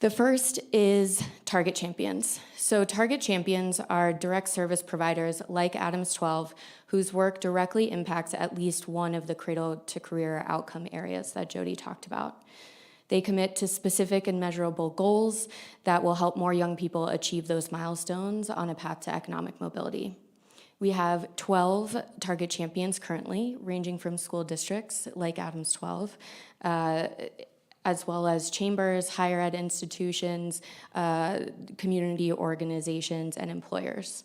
The first is Target Champions. So Target Champions are direct service providers like Adams 12 whose work directly impacts at least one of the cradle to career outcome areas that Jody talked about. They commit to specific and measurable goals that will help more young people achieve those milestones on a path to economic mobility. We have 12 Target Champions currently, ranging from school districts like Adams 12, as well as chambers, higher ed institutions, community organizations, and employers.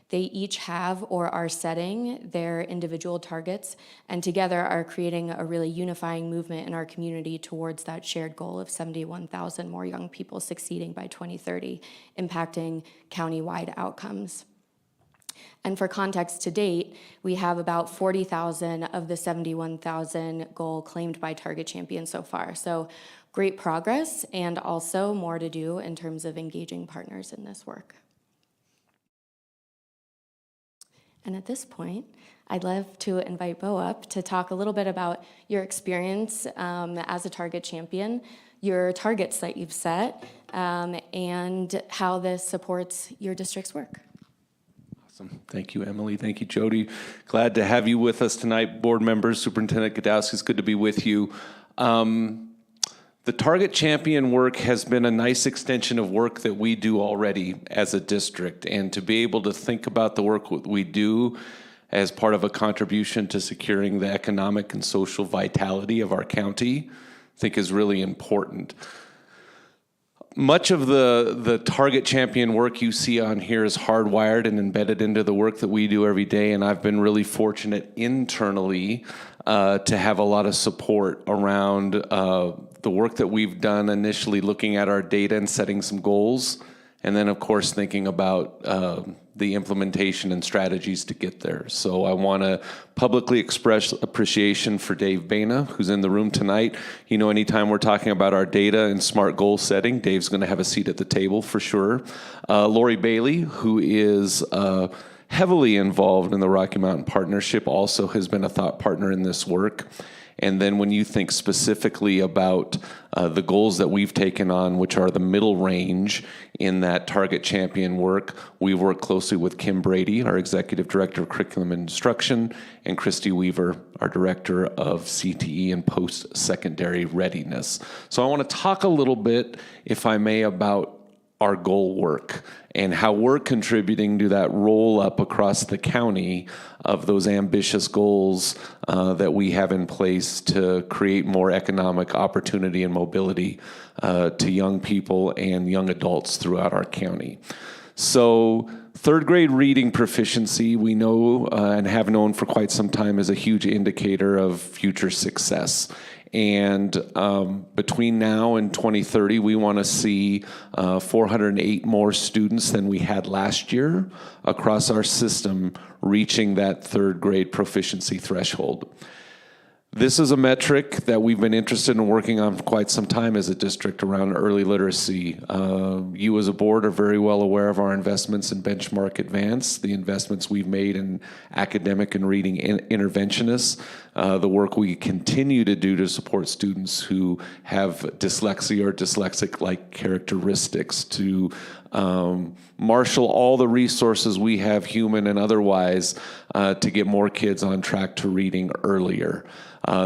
They each have or are setting their individual targets, and together are creating a really unifying movement in our community towards that shared goal of 71,000 more young people succeeding by 2030, impacting county-wide outcomes. And for context, to date, we have about 40,000 of the 71,000 goal claimed by Target Champions so far. So great progress, and also more to do in terms of engaging partners in this work. And at this point, I'd love to invite Bo up to talk a little bit about your experience as a Target Champion, your targets that you've set, and how this supports your district's work. Awesome. Thank you, Emily. Thank you, Jody. Glad to have you with us tonight, board members. Superintendent Godowski, it's good to be with you. The Target Champion work has been a nice extension of work that we do already as a district, and to be able to think about the work we do as part of a contribution to securing the economic and social vitality of our county, I think is really important. Much of the Target Champion work you see on here is hardwired and embedded into the work that we do every day, and I've been really fortunate internally to have a lot of support around the work that we've done initially looking at our data and setting some goals, and then of course thinking about the implementation and strategies to get there. So I want to publicly express appreciation for Dave Baina, who's in the room tonight. You know, anytime we're talking about our data and smart goal setting, Dave's going to have a seat at the table for sure. Lori Bailey, who is heavily involved in the Rocky Mountain Partnership, also has been a thought partner in this work. And then when you think specifically about the goals that we've taken on, which are the middle range in that Target Champion work, we work closely with Kim Brady, our Executive Director of Curriculum and Instruction, and Christy Weaver, our Director of CTE and Post-Secondary Readiness. So I want to talk a little bit, if I may, about our goal work and how we're contributing to that roll up across the county of those ambitious goals that we have in place to create more economic opportunity and mobility to young people and young adults throughout our county. So third grade reading proficiency, we know and have known for quite some time, is a huge indicator of future success. And between now and 2030, we want to see 408 more students than we had last year across our system reaching that third grade proficiency threshold. This is a metric that we've been interested in working on for quite some time as a district around early literacy. You as a board are very well aware of our investments in Benchmark Advance, the investments we've made in academic and reading interventionists, the work we continue to do to support students who have dyslexia or dyslexic-like characteristics, to marshal all the resources we have, human and otherwise, to get more kids on track to reading earlier.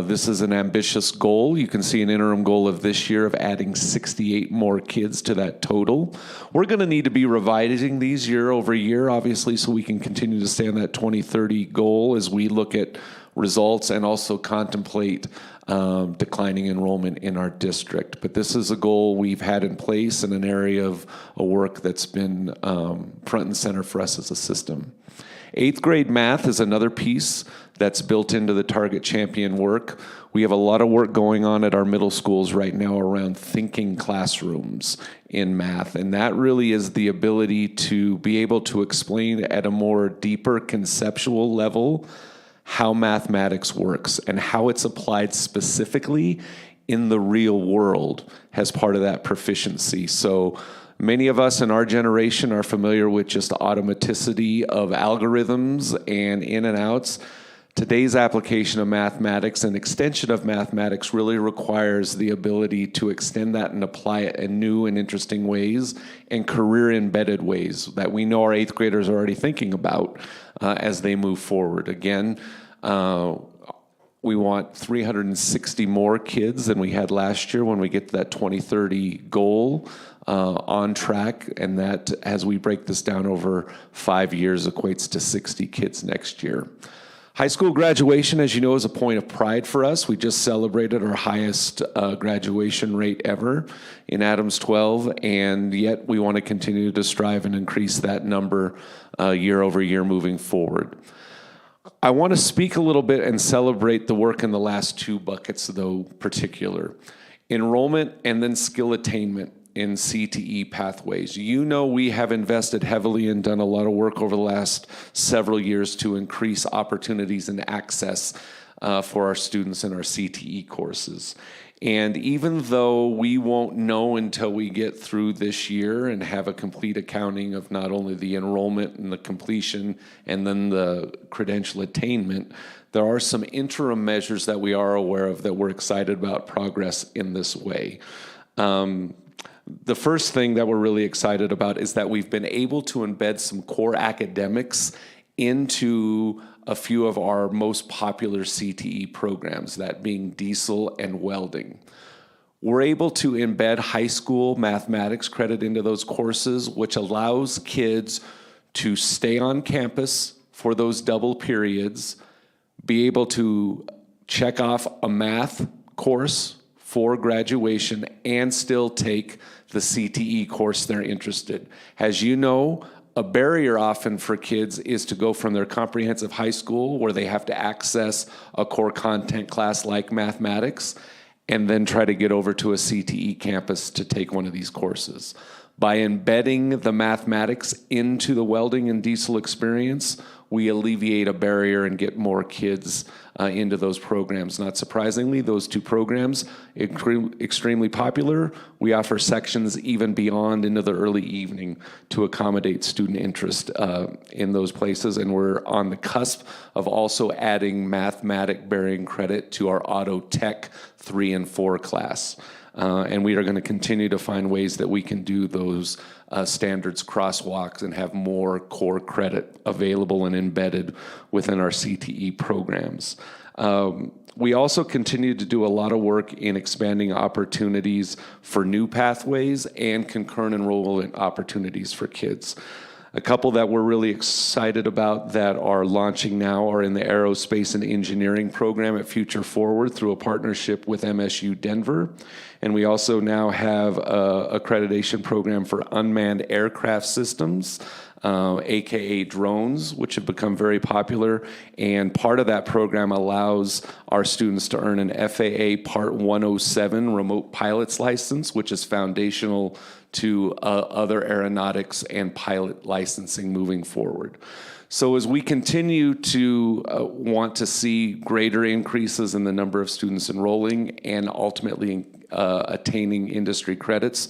This is an ambitious goal. You can see an interim goal of this year of adding 68 more kids to that total. We're going to need to be revising these year over year, obviously, so we can continue to stay on that 2030 goal as we look at results and also contemplate declining enrollment in our district. But this is a goal we've had in place and an area of work that's been front and center for us as a system. 8th grade math is another piece that's built into the Target Champion work. We have a lot of work going on at our middle schools right now around thinking classrooms in math, and that really is the ability to be able to explain at a more deeper conceptual level how mathematics works and how it's applied specifically in the real world as part of that proficiency. So Many of us in our generation are familiar with just automaticity of algorithms and in and outs. Today's application of mathematics and extension of mathematics really requires the ability to extend that and apply it in new and interesting ways and career-embedded ways that we know our 8th graders are already thinking about as they move forward. Again, we want 360 more kids than we had last year when we get to that 2030 goal on track, and that, as we break this down over 5 years, equates to 60 kids next year. High school graduation, as you know, is a point of pride for us. We just celebrated our highest graduation rate ever in Adams 12, and yet we want to continue to strive and increase that number year over year moving forward. I want to speak a little bit and celebrate the work in the last 2 buckets, though, particular. Enrollment and then skill attainment in CTE pathways. You know, we have invested heavily and done a lot of work over the last several years to increase opportunities and access for our students in our CTE courses. And even though we won't know until we get through this year and have a complete accounting of not only the enrollment and the completion and then the credential attainment, there are some interim measures that we are aware of that we're excited about progress in this way. The first thing that we're really excited about is that we've been able to embed some core academics into a few of our most popular CTE programs, that being diesel and welding. We're able to embed high school mathematics credit into those courses, which allows kids to stay on campus for those double periods, be able to check off a math course for graduation, and still take the CTE course they're interested. As you know, a barrier often for kids is to go from their comprehensive high school, where they have to access a core content class like mathematics, and then try to get over to a CTE campus to take one of these courses. By embedding the mathematics into the welding and diesel experience, we alleviate a barrier and get more kids into those programs. Not surprisingly, those 2 programs, extremely popular. We offer sections even beyond into the early evening to accommodate student interest in those places. And we're on the cusp of also adding mathematic bearing credit to our auto tech 3 and 4 class. And we are going to continue to find ways that we can do those standards crosswalks and have more core credit available and embedded within our CTE programs. We also continue to do a lot of work in expanding opportunities for new pathways and concurrent enrollment opportunities for kids. A couple that we're really excited about that are launching now are in the aerospace and engineering program at Future Forward through a partnership with MSU Denver. And we also now have a accreditation program for unmanned aircraft systems, AKA drones, which have become very popular. And part of that program allows our students to earn an FAA Part 107 remote pilot's license, which is foundational to other aeronautics and pilot licensing moving forward. So as we continue to want to see greater increases in the number of students enrolling and ultimately attaining industry credits,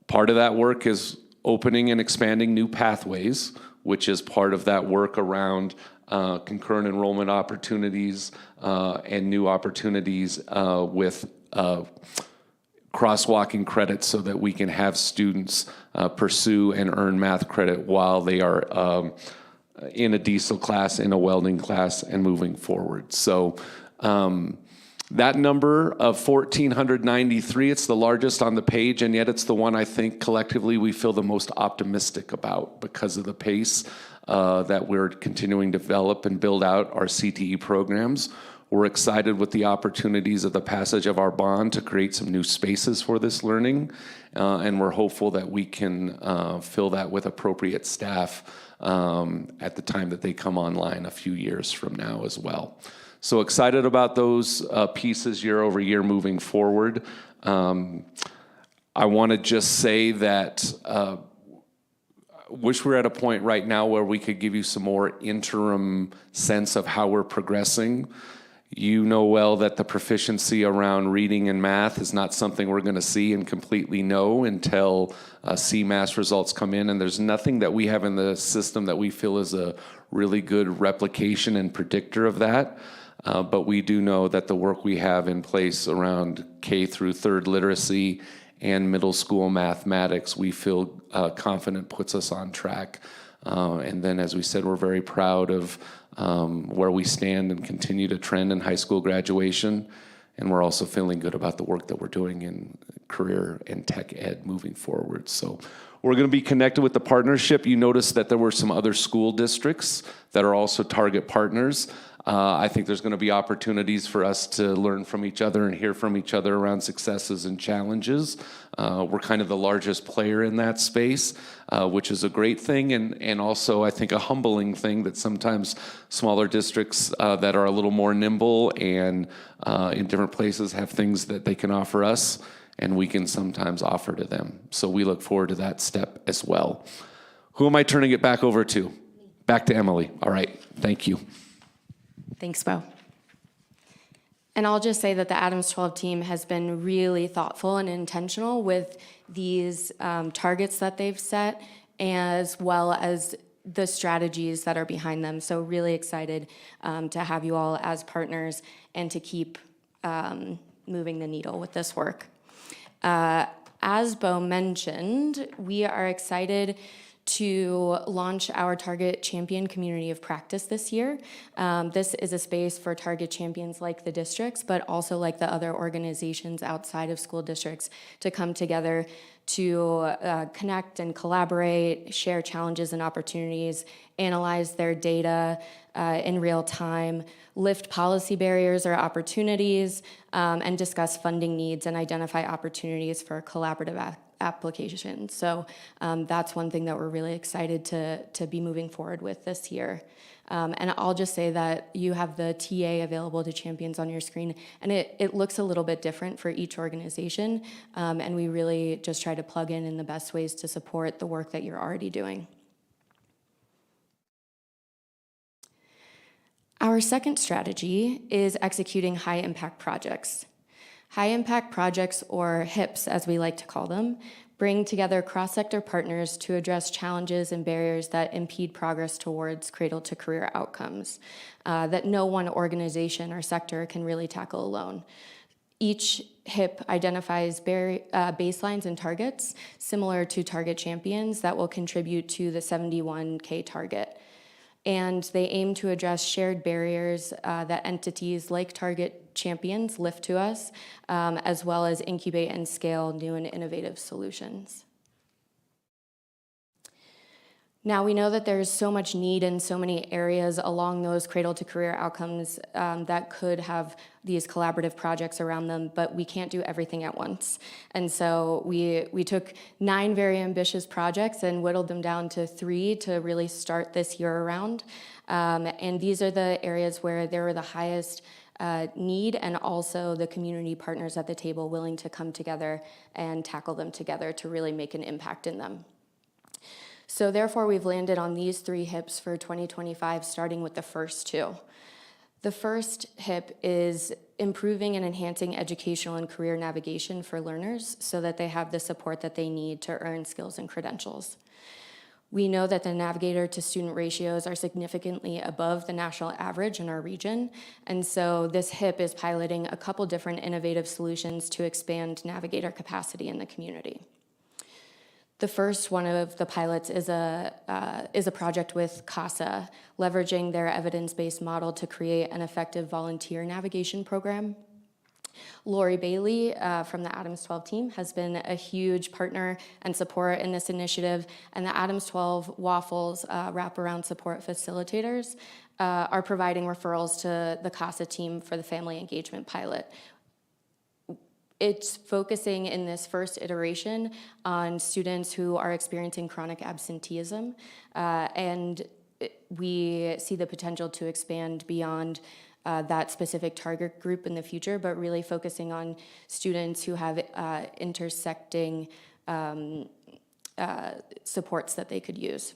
part of that work is opening and expanding new pathways, which is part of that work around concurrent enrollment opportunities and new opportunities with crosswalking credits so that we can have students pursue and earn math credit while they are in a diesel class, in a welding class, and moving forward. So that number of 1,493, it's the largest on the page, and yet it's the one I think collectively we feel the most optimistic about because of the pace that we're continuing to develop and build out our CTE programs. We're excited with the opportunities of the passage of our bond to create some new spaces for this learning, and we're hopeful that we can fill that with appropriate staff at the time that they come online a few years from now as well. So excited about those pieces year over year moving forward. I want to just say that wish we're at a point right now where we could give you some more interim sense of how we're progressing. You know well that the proficiency around reading and math is not something we're going to see and completely know until CMAS results come in, and there's nothing that we have in the system that we feel is a really good replication and predictor of that. But we do know that the work we have in place around K through third literacy and middle school mathematics, we feel confident puts us on track. And then, as we said, we're very proud of where we stand and continue to trend in high school graduation. And we're also feeling good about the work that we're doing in career and tech ed moving forward. So we're going to be connected with the partnership. You noticed that there were some other school districts that are also target partners. I think there's going to be opportunities for us to learn from each other and hear from each other around successes and challenges. We're kind of the largest player in that space, which is a great thing, and also I think a humbling thing that sometimes smaller districts that are a little more nimble and in different places have things that they can offer us, and we can sometimes offer to them. So we look forward to that step as well. Who am I turning it back over to? Back to Emily. All right, thank you. Thanks, Bo. And I'll just say that the Adams 12 team has been really thoughtful and intentional with these targets that they've set, as well as the strategies that are behind them. So really excited to have you all as partners and to keep moving the needle with this work. As Bo mentioned, we are excited to launch our Target Champion Community of Practice this year. This is a space for Target champions like the districts, but also like the other organizations outside of school districts to come together to connect and collaborate, share challenges and opportunities, analyze their data in real time, lift policy barriers or opportunities, and discuss funding needs and identify opportunities for collaborative applications. So that's one thing that we're really excited to be moving forward with this year. And I'll just say that you have the TA available to champions on your screen, and it looks a little bit different for each organization, and we really just try to plug in the best ways to support the work that you're already doing. Our second strategy is executing high-impact projects. High-impact projects, or HIPs as we like to call them, bring together cross-sector partners to address challenges and barriers that impede progress towards cradle-to-career outcomes that no one organization or sector can really tackle alone. Each HIP identifies baselines and targets similar to Target Champions that will contribute to the 71K target. And they aim to address shared barriers that entities like Target Champions lift to us, as well as incubate and scale new and innovative solutions. Now, we know that there's so much need in so many areas along those cradle-to-career outcomes that could have these collaborative projects around them, but we can't do everything at once. And so we took 9 very ambitious projects and whittled them down to 3 to really start this year around. And these are the areas where there were the highest need, and also the community partners at the table willing to come together and tackle them together to really make an impact in them. So therefore, we've landed on these 3 HIPs for 2025, starting with the first 2. The first HIP is improving and enhancing educational and career navigation for learners so that they have the support that they need to earn skills and credentials. We know that the navigator to student ratios are significantly above the national average in our region, and so this HIP is piloting a couple different innovative solutions to expand navigator capacity in the community. The first one of the pilots is a project with CASA, leveraging their evidence-based model to create an effective volunteer navigation program. Lori Bailey from the Adams 12 team has been a huge partner and support in this initiative, and the Adams 12 Waffles wraparound support facilitators are providing referrals to the CASA team for the family engagement pilot. It's focusing in this first iteration on students who are experiencing chronic absenteeism, and we see the potential to expand beyond that specific target group in the future, but really focusing on students who have intersecting supports that they could use.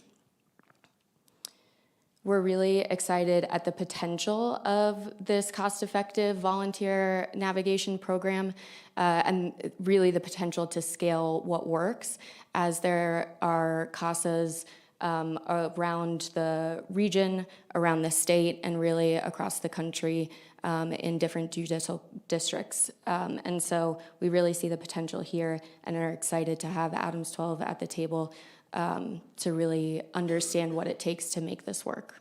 We're really excited at the potential of this cost-effective volunteer navigation program and really the potential to scale what works, as there are CASAs around the region, around the state, and really across the country in different judicial districts. And so we really see the potential here and are excited to have Adams 12 at the table to really understand what it takes to make this work.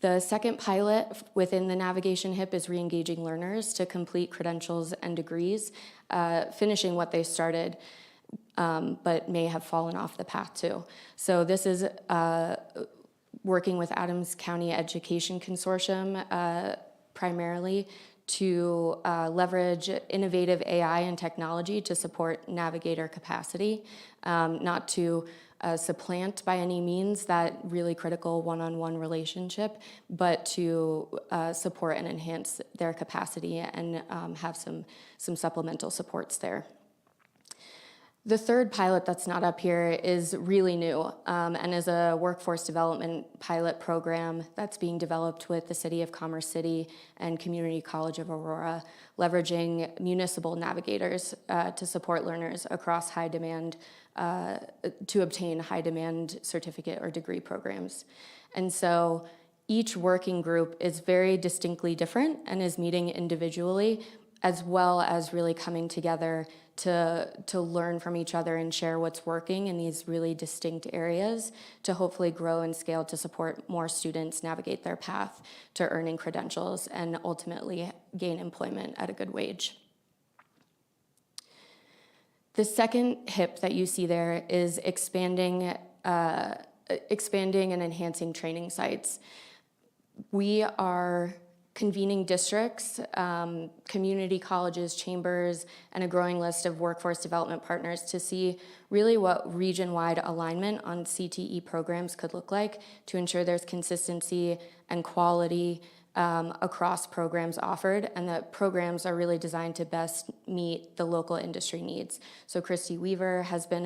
The second pilot within the navigation HIP is re-engaging learners to complete credentials and degrees, finishing what they started, but may have fallen off the path too. So this is working with Adams County Education Consortium primarily to leverage innovative AI and technology to support navigator capacity, not to supplant by any means that really critical one-on-one relationship, but to support and enhance their capacity and have some supplemental supports there. The third pilot that's not up here is really new and is a workforce development pilot program that's being developed with the City of Commerce City and Community College of Aurora, leveraging municipal navigators to support learners across high demand, to obtain high demand certificate or degree programs. And so each working group is very distinctly different and is meeting individually, as well as really coming together to learn from each other and share what's working in these really distinct areas to hopefully grow and scale to support more students navigate their path to earning credentials and ultimately gain employment at a good wage. The second HIP that you see there is expanding and enhancing training sites. We are convening districts, community colleges, chambers, and a growing list of workforce development partners to see really what region-wide alignment on CTE programs could look like to ensure there's consistency and quality across programs offered, and that programs are really designed to best meet the local industry needs. So Christy Weaver has been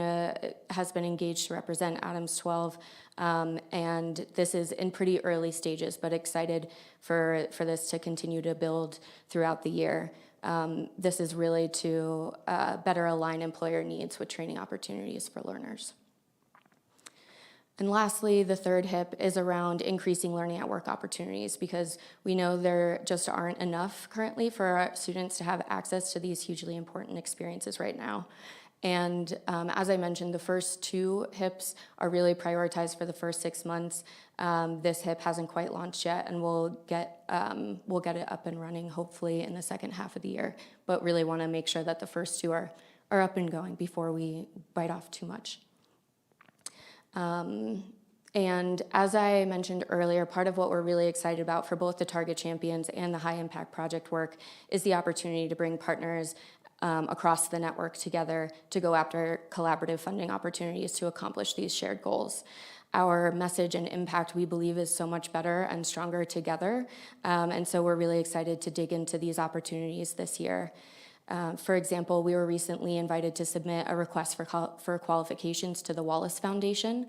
engaged to represent Adams 12, and this is in pretty early stages, but excited for this to continue to build throughout the year. This is really to better align employer needs with training opportunities for learners. And lastly, the third HIP is around increasing learning at work opportunities, because we know there just aren't enough currently for our students to have access to these hugely important experiences right now. And as I mentioned, the first two HIPs are really prioritized for the first 6 months. This HIP hasn't quite launched yet, and we'll get it up and running hopefully in the second half of the year, but really want to make sure that the first two are up and going before we bite off too much. And as I mentioned earlier, part of what we're really excited about for both the Target Champions and the High Impact Project work is the opportunity to bring partners across the network together to go after collaborative funding opportunities to accomplish these shared goals. Our message and impact, we believe, is so much better and stronger together, and so we're really excited to dig into these opportunities this year. For example, we were recently invited to submit a request for qualifications to the Wallace Foundation,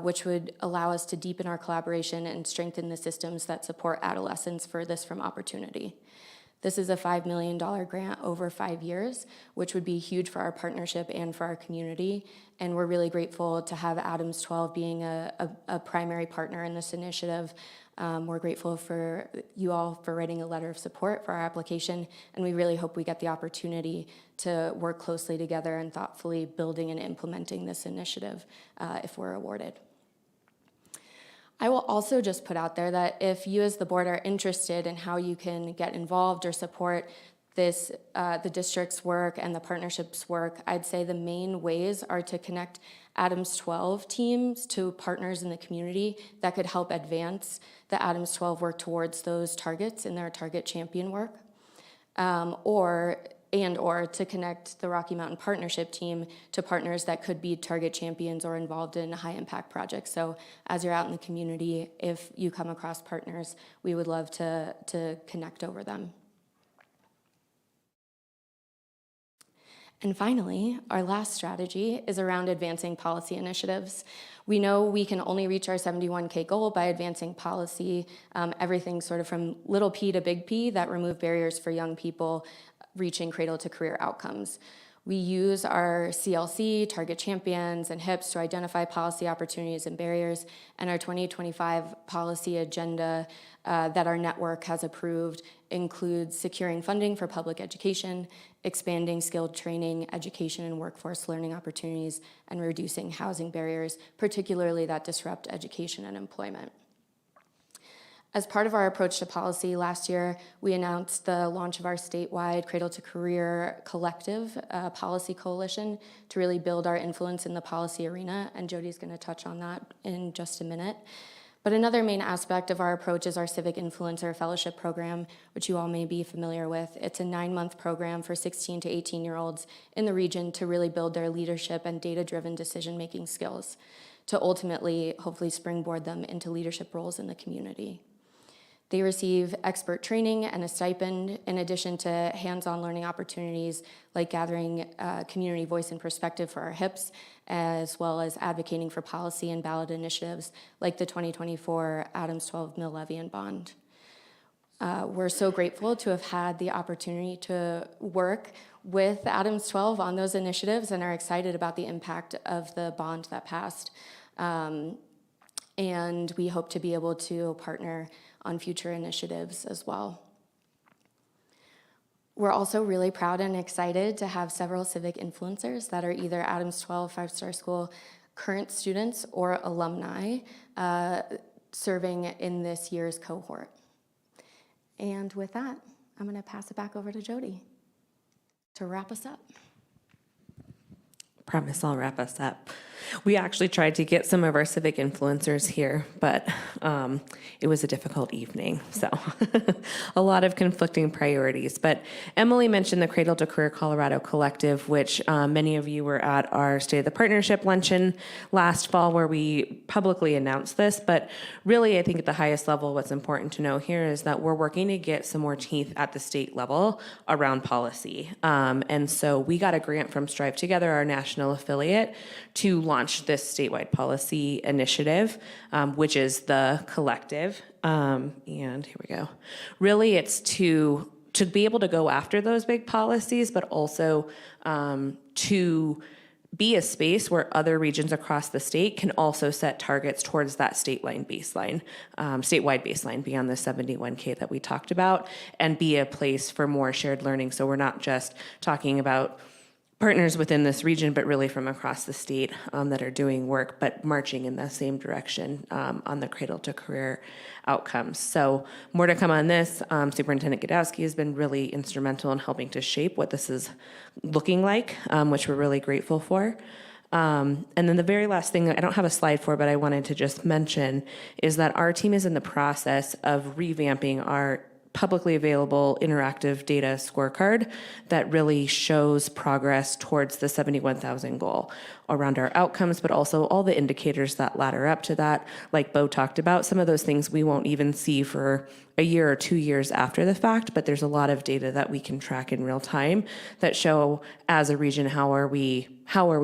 which would allow us to deepen our collaboration and strengthen the systems that support adolescents furthest from opportunity. This is a $5 million grant over 5 years, which would be huge for our partnership and for our community. And we're really grateful to have Adams 12 being a primary partner in this initiative. We're grateful for you all for writing a letter of support for our application, and we really hope we get the opportunity to work closely together and thoughtfully building and implementing this initiative if we're awarded. I will also just put out there that if you as the board are interested in how you can get involved or support this, the district's work and the partnership's work, I'd say the main ways are to connect Adams 12 teams to partners in the community that could help advance the Adams 12 work towards those targets in their Target Champion work, or to connect the Rocky Mountain Partnership team to partners that could be Target Champions or involved in high impact projects. So as you're out in the community, if you come across partners, we would love to connect over them. And finally, our last strategy is around advancing policy initiatives. We know we can only reach our 71K goal by advancing policy, everything sort of from little p to big P that remove barriers for young people reaching cradle to career outcomes. We use our CLC, Target Champions, and HIPS to identify policy opportunities and barriers, and our 2025 policy agenda that our network has approved includes securing funding for public education, expanding skilled training, education, and workforce learning opportunities, and reducing housing barriers, particularly that disrupt education and employment. As part of our approach to policy, last year we announced the launch of our statewide Cradle to Career Collective policy coalition to really build our influence in the policy arena, and Jody's going to touch on that in just a minute. But another main aspect of our approach is our Civic Influencer Fellowship Program, which you all may be familiar with. It's a 9-month program for 16 to 18-year-olds in the region to really build their leadership and data-driven decision-making skills to ultimately, hopefully, springboard them into leadership roles in the community. They receive expert training and a stipend in addition to hands-on learning opportunities like gathering community voice and perspective for our HIPS, as well as advocating for policy and ballot initiatives like the 2024 Adams 12 mill levy and bond. We're so grateful to have had the opportunity to work with Adams 12 on those initiatives and are excited about the impact of the bond that passed. And we hope to be able to partner on future initiatives as well. We're also really proud and excited to have several civic influencers that are either Adams 12 5-star school current students or alumni serving in this year's cohort. And with that, I'm going to pass it back over to Jody to wrap us up. Promise I'll wrap us up. We actually tried to get some of our civic influencers here, but it was a difficult evening. So a lot of conflicting priorities. But Emily mentioned the Cradle to Career Colorado Collective, which many of you were at our State of the Partnership luncheon last fall where we publicly announced this. But really, I think at the highest level, what's important to know here is that we're working to get some more teeth at the state level around policy. And so we got a grant from Strive Together, our national affiliate, to launch this statewide policy initiative, which is the collective. And here we go. Really, it's to be able to go after those big policies, but also to be a space where other regions across the state can also set targets towards that statewide baseline beyond the 71K that we talked about, and be a place for more shared learning. So we're not just talking about partners within this region, but really from across the state that are doing work, but marching in the same direction on the Cradle to Career outcomes. So more to come on this. Superintendent Godowski has been really instrumental in helping to shape what this is looking like, which we're really grateful for. And then the very last thing I don't have a slide for, but I wanted to just mention is that our team is in the process of revamping our publicly available interactive data scorecard that really shows progress towards the 71,000 goal around our outcomes, but also all the indicators that ladder up to that. Like Bo talked about, some of those things we won't even see for a year or 2 years after the fact, but there's a lot of data that we can track in real time that show as a region how are we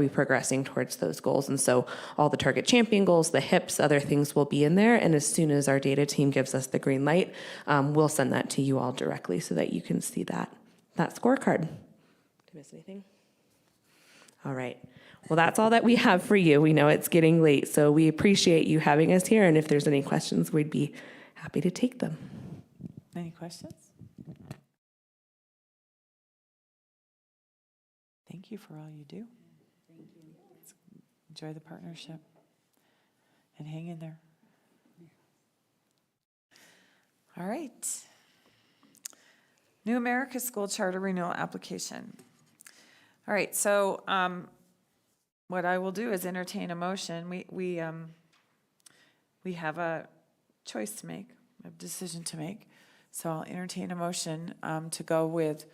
progressing towards those goals. And so all the Target Champion goals, the HIPS, other things will be in there. And as soon as our data team gives us the green light, we'll send that to you all directly so that you can see that scorecard. Did I miss anything? All right. Well, that's all that we have for you. We know it's getting late, so we appreciate you having us here. And if there's any questions, we'd be happy to take them. Any questions? Thank you for all you do. Thank you. Enjoy the partnership and hang in there. All right. New America School Charter Renewal Application. All right, so what I will do is entertain a motion. We have a choice to make, a decision to make. So I'll entertain a motion to go with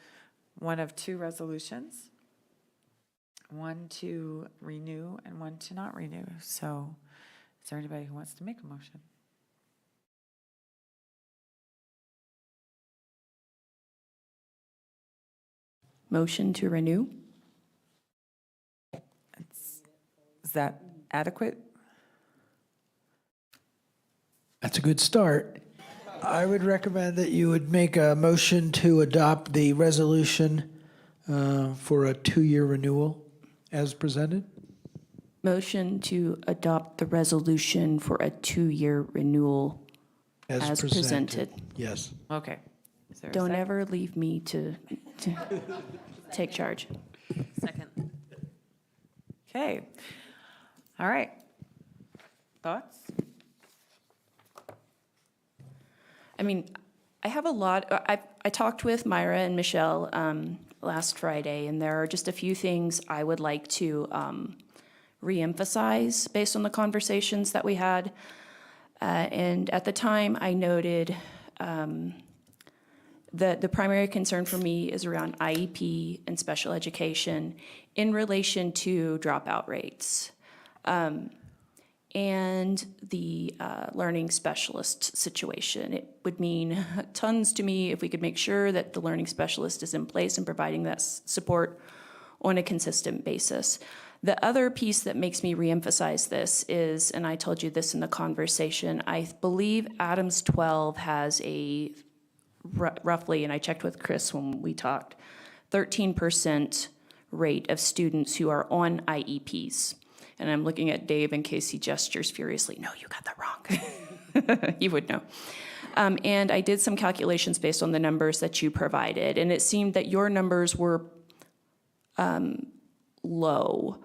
one of two resolutions, one to renew and one to not renew. So is there anybody who wants to make a motion? Motion to renew. that adequate? That's a good start. I would recommend that you would make a motion to adopt the resolution for a 2-year renewal as presented. Motion to adopt the resolution for a 2-year renewal as presented. Yes. Okay. Is there a Don't second? ever leave me to take charge. Second. Okay. All right. Thoughts? I mean, I have a lot, I talked with Myra and Michelle last Friday, and there are just a few things I would like to reemphasize based on the conversations that we had. And at the time, I noted that the primary concern for me is around IEP and special education in relation to dropout rates. And the learning specialist situation. It would mean tons to me if we could make sure that the learning specialist is in place and providing that support on a consistent basis. The other piece that makes me reemphasize this is, and I told you this in the conversation, I believe Adams 12 has a roughly, and I checked with Chris when we talked, 13% rate of students who are on IEPs. And I'm looking at Dave in case he gestures furiously. No, you got that wrong. You would know. And I did some calculations based on the numbers that you provided, and it seemed that your numbers were low.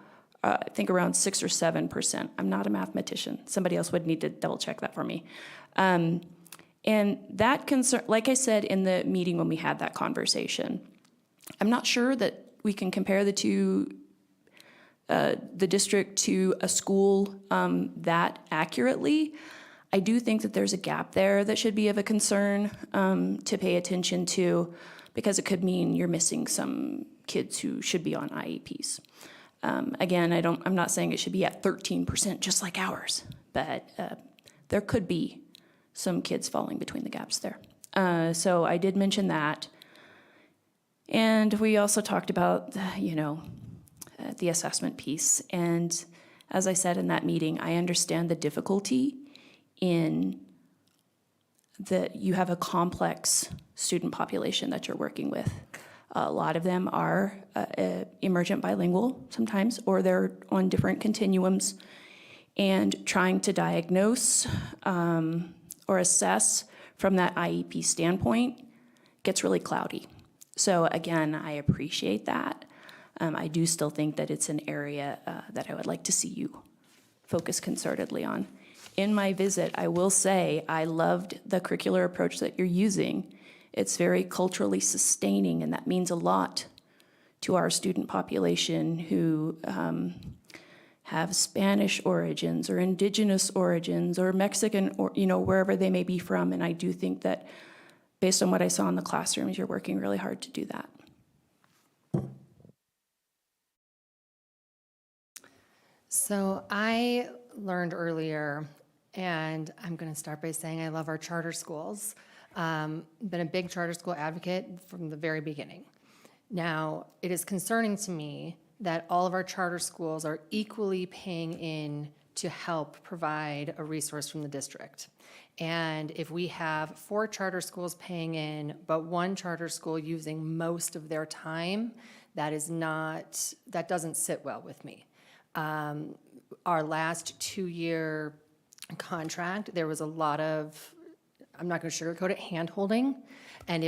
I think around 6 or 7%. I'm not a mathematician. Somebody else would need to double check that for me. And that concern, like I said in the meeting when we had that conversation, I'm not sure that we can compare the two the district to a school that accurately. I do think that there's a gap there that should be of a concern to pay attention to, because it could mean you're missing some kids who should be on IEPs. Again, I'm not saying it should be at 13% just like ours, but there could be some kids falling between the gaps there. So I did mention that. And we also talked about, the assessment piece. And as I said in that meeting, I understand the difficulty in that you have a complex student population that you're working with. A lot of them are emergent bilingual sometimes, or they're on different continuums, and trying to diagnose or assess from that IEP standpoint gets really cloudy. So again, I appreciate that. I do still think that it's an area that I would like to see you focus concertedly on. In my visit, I will say I loved the curricular approach that you're using. It's very culturally sustaining, and that means a lot to our student population who have Spanish origins or indigenous origins or Mexican, or wherever they may be from. And I do think that based on what I saw in the classrooms, you're working really hard to do that. So I learned earlier, and I'm going to start by saying I love our charter schools. Been a big charter school advocate from the very beginning. Now, it is concerning to me that all of our charter schools are equally paying in to help provide a resource from the district. And if we have 4 charter schools paying in, but 1 charter school using most of their time, that doesn't sit well with me. Our last 2-year contract, there was a lot of, I'm not going to sugarcoat it, hand-holding. And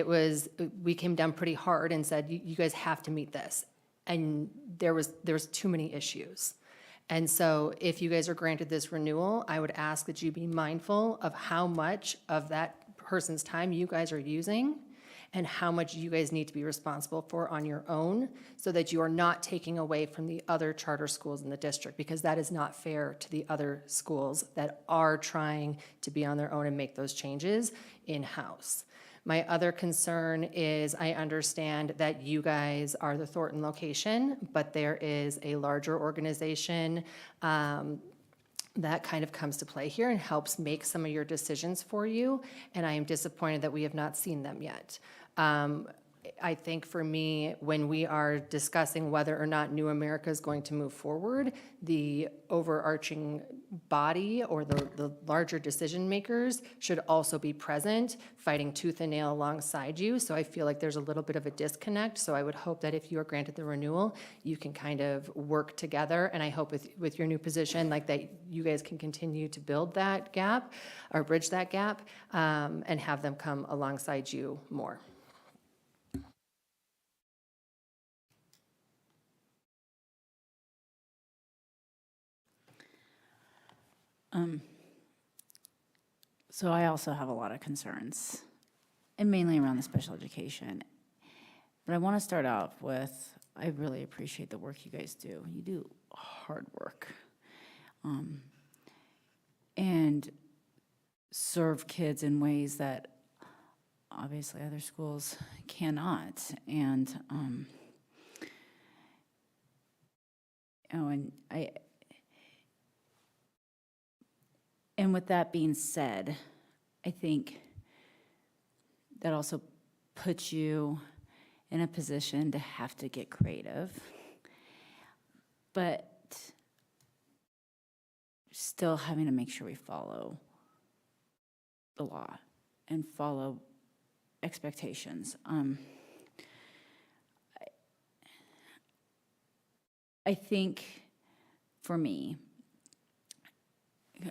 we came down pretty hard and said, you guys have to meet this. And there was too many issues. And so if you guys are granted this renewal, I would ask that you be mindful of how much of that person's time you guys are using and how much you guys need to be responsible for on your own, so that you are not taking away from the other charter schools in the district, because that is not fair to the other schools that are trying to be on their own and make those changes in-house. My other concern is I understand that you guys are the Thornton location, but there is a larger organization that kind of comes to play here and helps make some of your decisions for you, and I am disappointed that we have not seen them yet. I think for me, when we are discussing whether or not New America is going to move forward, the overarching body or the larger decision makers should also be present, fighting tooth and nail alongside you. So I feel like there's a little bit of a disconnect. So I would hope that if you are granted the renewal, you can kind of work together. And I hope with your new position, like that you guys can continue to build that gap or bridge that gap, and have them come alongside you more. So I also have a lot of concerns, and mainly around the special education. But I want to start off with, I really appreciate the work you guys do. You do hard work. And serve kids in ways that obviously other schools cannot. And, and with that being said, I think that also puts you in a position to have to get creative, but still having to make sure we follow the law and follow expectations. I think for me,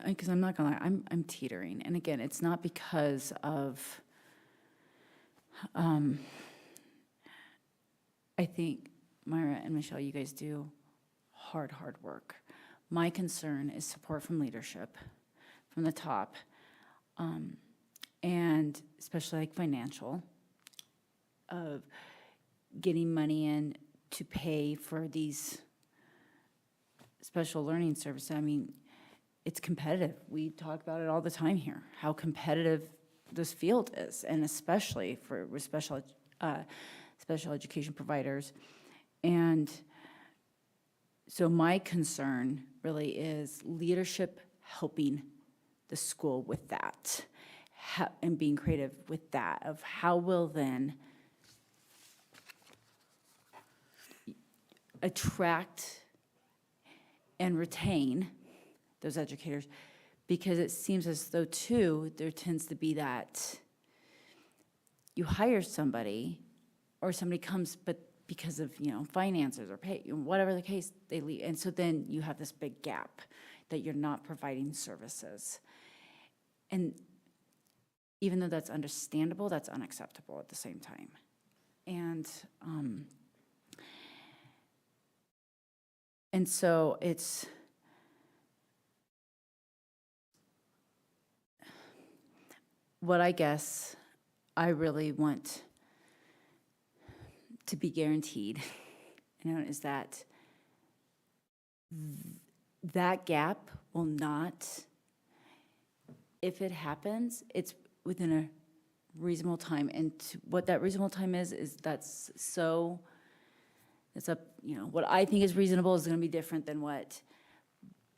because I'm not gonna lie, I'm teetering. And again, it's not because of, I think Myra and Michelle, you guys do hard work. My concern is support from leadership, from the top, and especially like financial, of getting money in to pay for these special learning services. I mean, it's competitive. We talk about it all the time here, how competitive this field is, and especially for special education providers. And so my concern really is leadership helping the school with that, and being creative with that, of how will then attract and retain those educators, because it seems as though too, there tends to be that you hire somebody or somebody comes, but because of, finances or pay, whatever the case, they leave. And so then you have this big gap that you're not providing services. And even though that's understandable, that's unacceptable at the same time. And so it's, what I guess I really want to be guaranteed, is that that gap will not, if it happens, it's within a reasonable time. And what that reasonable time is that's so, it's up, what I think is reasonable is gonna be different than what,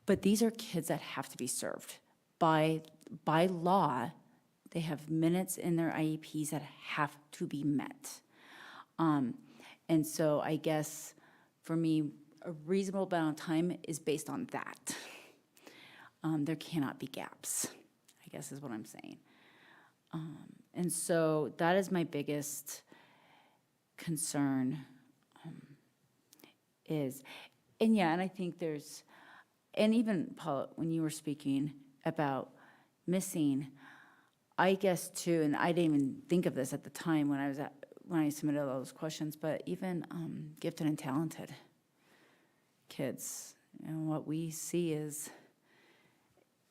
but these are kids that have to be served. By law, they have minutes in their IEPs that have to be met. And so I guess for me, a reasonable amount of time is based on that. There cannot be gaps, I guess is what I'm saying. And so that is my biggest concern, and I think there's, and even Paula, when you were speaking about missing, I guess too, and I didn't even think of this at the time when I submitted all those questions, but even gifted and talented kids, what we see is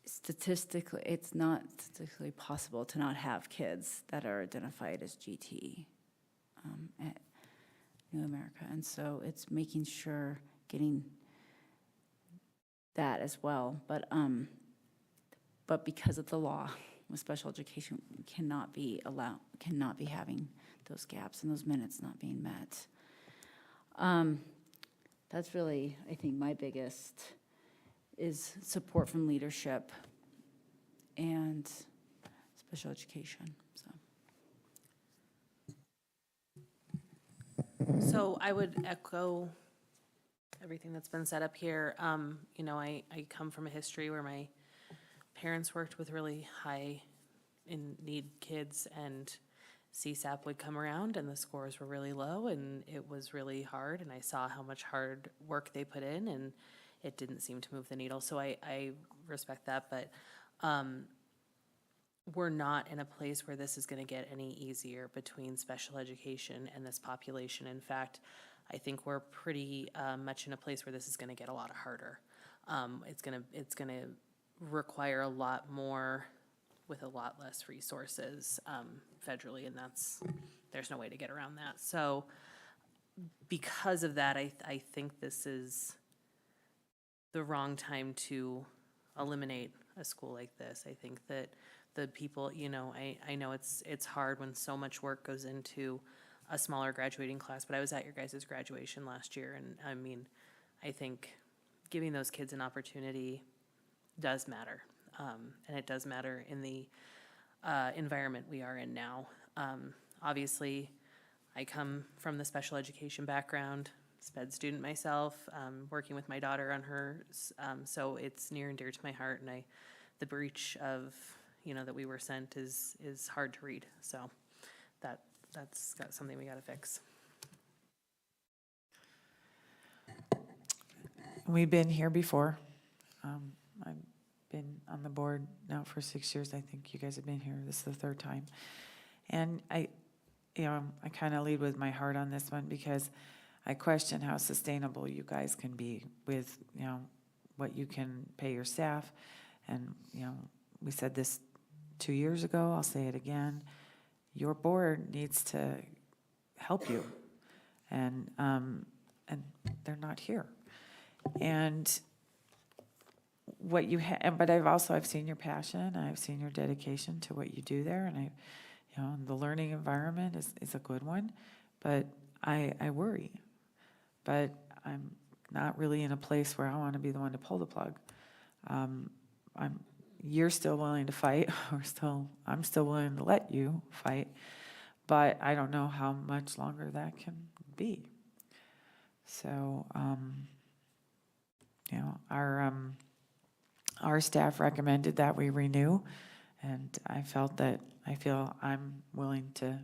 statistically, it's not statistically possible to not have kids that are identified as GT at New America. And so it's making sure getting that as well. But because of the law with special education, we cannot be having those gaps and those minutes not being met. That's really, I think, my biggest is support from leadership and special education. So So I would echo everything that's been said up here. You know, I come from a history where my parents worked with really high in need kids, and CSAP would come around and the scores were really low and it was really hard, and I saw how much hard work they put in and it didn't seem to move the needle. So I respect that, but we're not in a place where this is going to get any easier between special education and this population. In fact, I think we're pretty much in a place where this is going to get a lot harder. It's gonna require a lot more with a lot less resources federally, and there's no way to get around that. So because of that, I think this is the wrong time to eliminate a school like this. I think that the people, you know, I know it's hard when so much work goes into a smaller graduating class, but I was at your guys' graduation last year, and I mean, I think giving those kids an opportunity does matter. And it does matter in the environment we are in now. Obviously, I come from the special education background, SPED student myself, working with my daughter on her, so it's near and dear to my heart, and the breach of, you know, that we were sent is hard to read, so that's got something we gotta fix. We've been here before. I've been on the board now for 6 years. I think you guys have been here. This is the third time. And I kind of lead with my heart on this one because I question how sustainable you guys can be with, you know, what you can pay your staff. And, you know, we said this 2 years ago. I'll say it again. Your board needs to help you. And they're not here. And what you have, but I've seen your passion, I've seen your dedication to what you do there, and the learning environment is a good one, but I worry. But I'm not really in a place where I want to be the one to pull the plug. You're still willing to fight, I'm still willing to let you fight, but I don't know how much longer that can be. So, our staff recommended that we renew, and I feel I'm willing to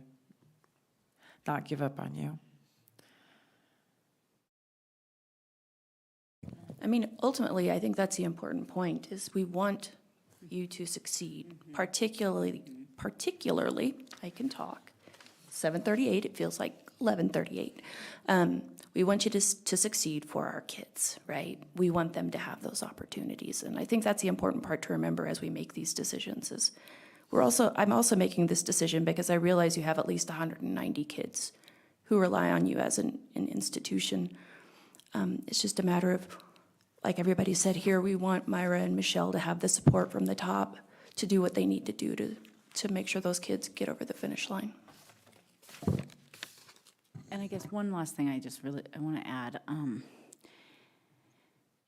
not give up on you. I mean, ultimately, I think that's the important point, is we want you to succeed, particularly, I can talk, 7:38, it feels like 11:38. We want you to succeed for our kids, right? We want them to have those opportunities, and I think that's the important part to remember as we make these decisions is I'm also making this decision because I realize you have at least 190 kids who rely on you as an institution. It's just a matter of, like everybody said here, we want Myra and Michelle to have the support from the top to do what they need to do to make sure those kids get over the finish line. And I guess one last thing I want to add. I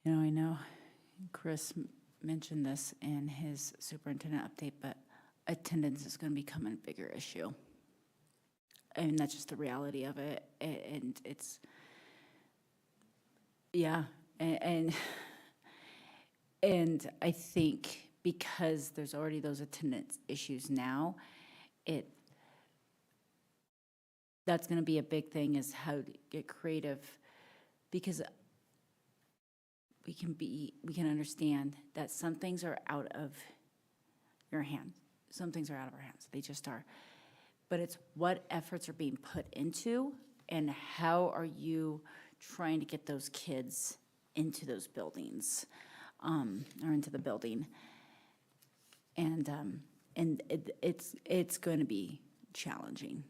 know Chris mentioned this in his superintendent update, but attendance is going to become a bigger issue. And that's just the reality of it. And it's, yeah. And I think because there's already those attendance issues now, that's going to be a big thing, is how to get creative, because we can understand that some things are out of your hands. Some things are out of our hands. They just are. But it's what efforts are being put into, and how are you trying to get those kids into those buildings, or into the building. And it's going to be challenging.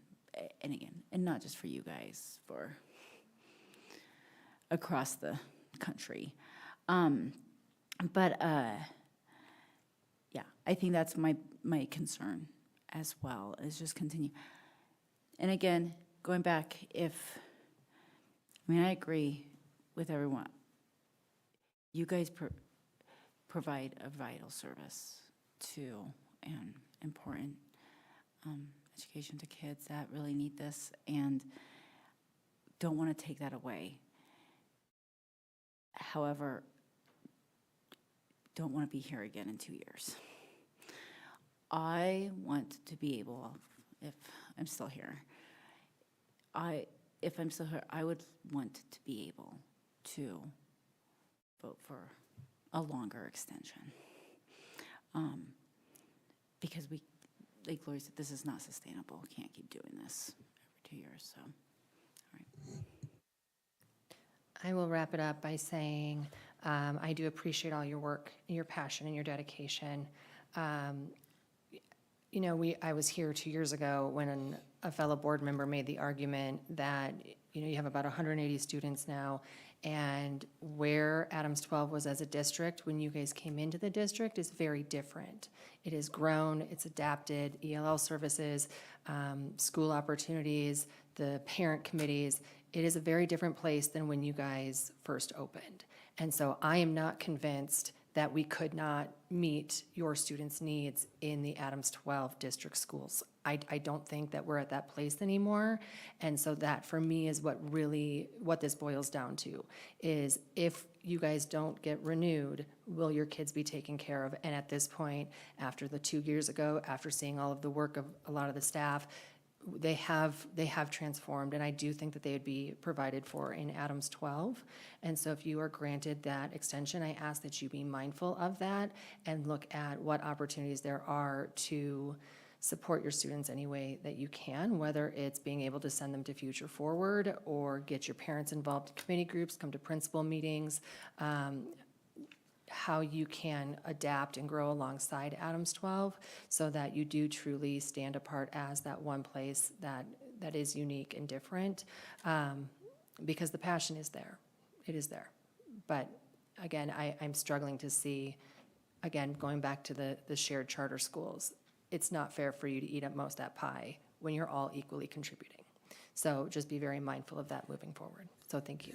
And again, and not just for you guys, for across the country. Yeah, I think that's my concern as well, is just continue. And again, going back, I agree with everyone. You guys provide a vital service to and important education to kids that really need this, and don't want to take that away. However, don't want to be here again in 2 years. I want to be able, if I'm still here, if I'm still here, I would want to be able to vote for a longer extension. Because we, like Lori said, this is not sustainable. We can't keep doing this every 2 years, so, all right. I will wrap it up by saying I do appreciate all your work, your passion, and your dedication. You know, I was here 2 years ago when a fellow board member made the argument that, you know, you have about 180 students now, and where Adams 12 was as a district when you guys came into the district is very different. It has grown, it's adapted, ELL services, school opportunities, the parent committees. It is a very different place than when you guys first opened. And so I am not convinced that we could not meet your students' needs in the Adams 12 district schools. I don't think that we're at that place anymore. And so that, for me, is what this boils down to, is if you guys don't get renewed, will your kids be taken care of? And at this point, after the 2 years ago, after seeing all of the work of a lot of the staff, they have transformed, and I do think that they would be provided for in Adams 12. And so if you are granted that extension, I ask that you be mindful of that and look at what opportunities there are to support your students any way that you can, whether it's being able to send them to Future Forward or get your parents involved in committee groups, come to principal meetings, how you can adapt and grow alongside Adams 12 so that you do truly stand apart as that one place that is unique and different, because the passion is there. It is there. But again, I'm struggling to see, again, going back to the shared charter schools, it's not fair for you to eat up most of that pie when you're all equally contributing. So just be very mindful of that moving forward. So thank you.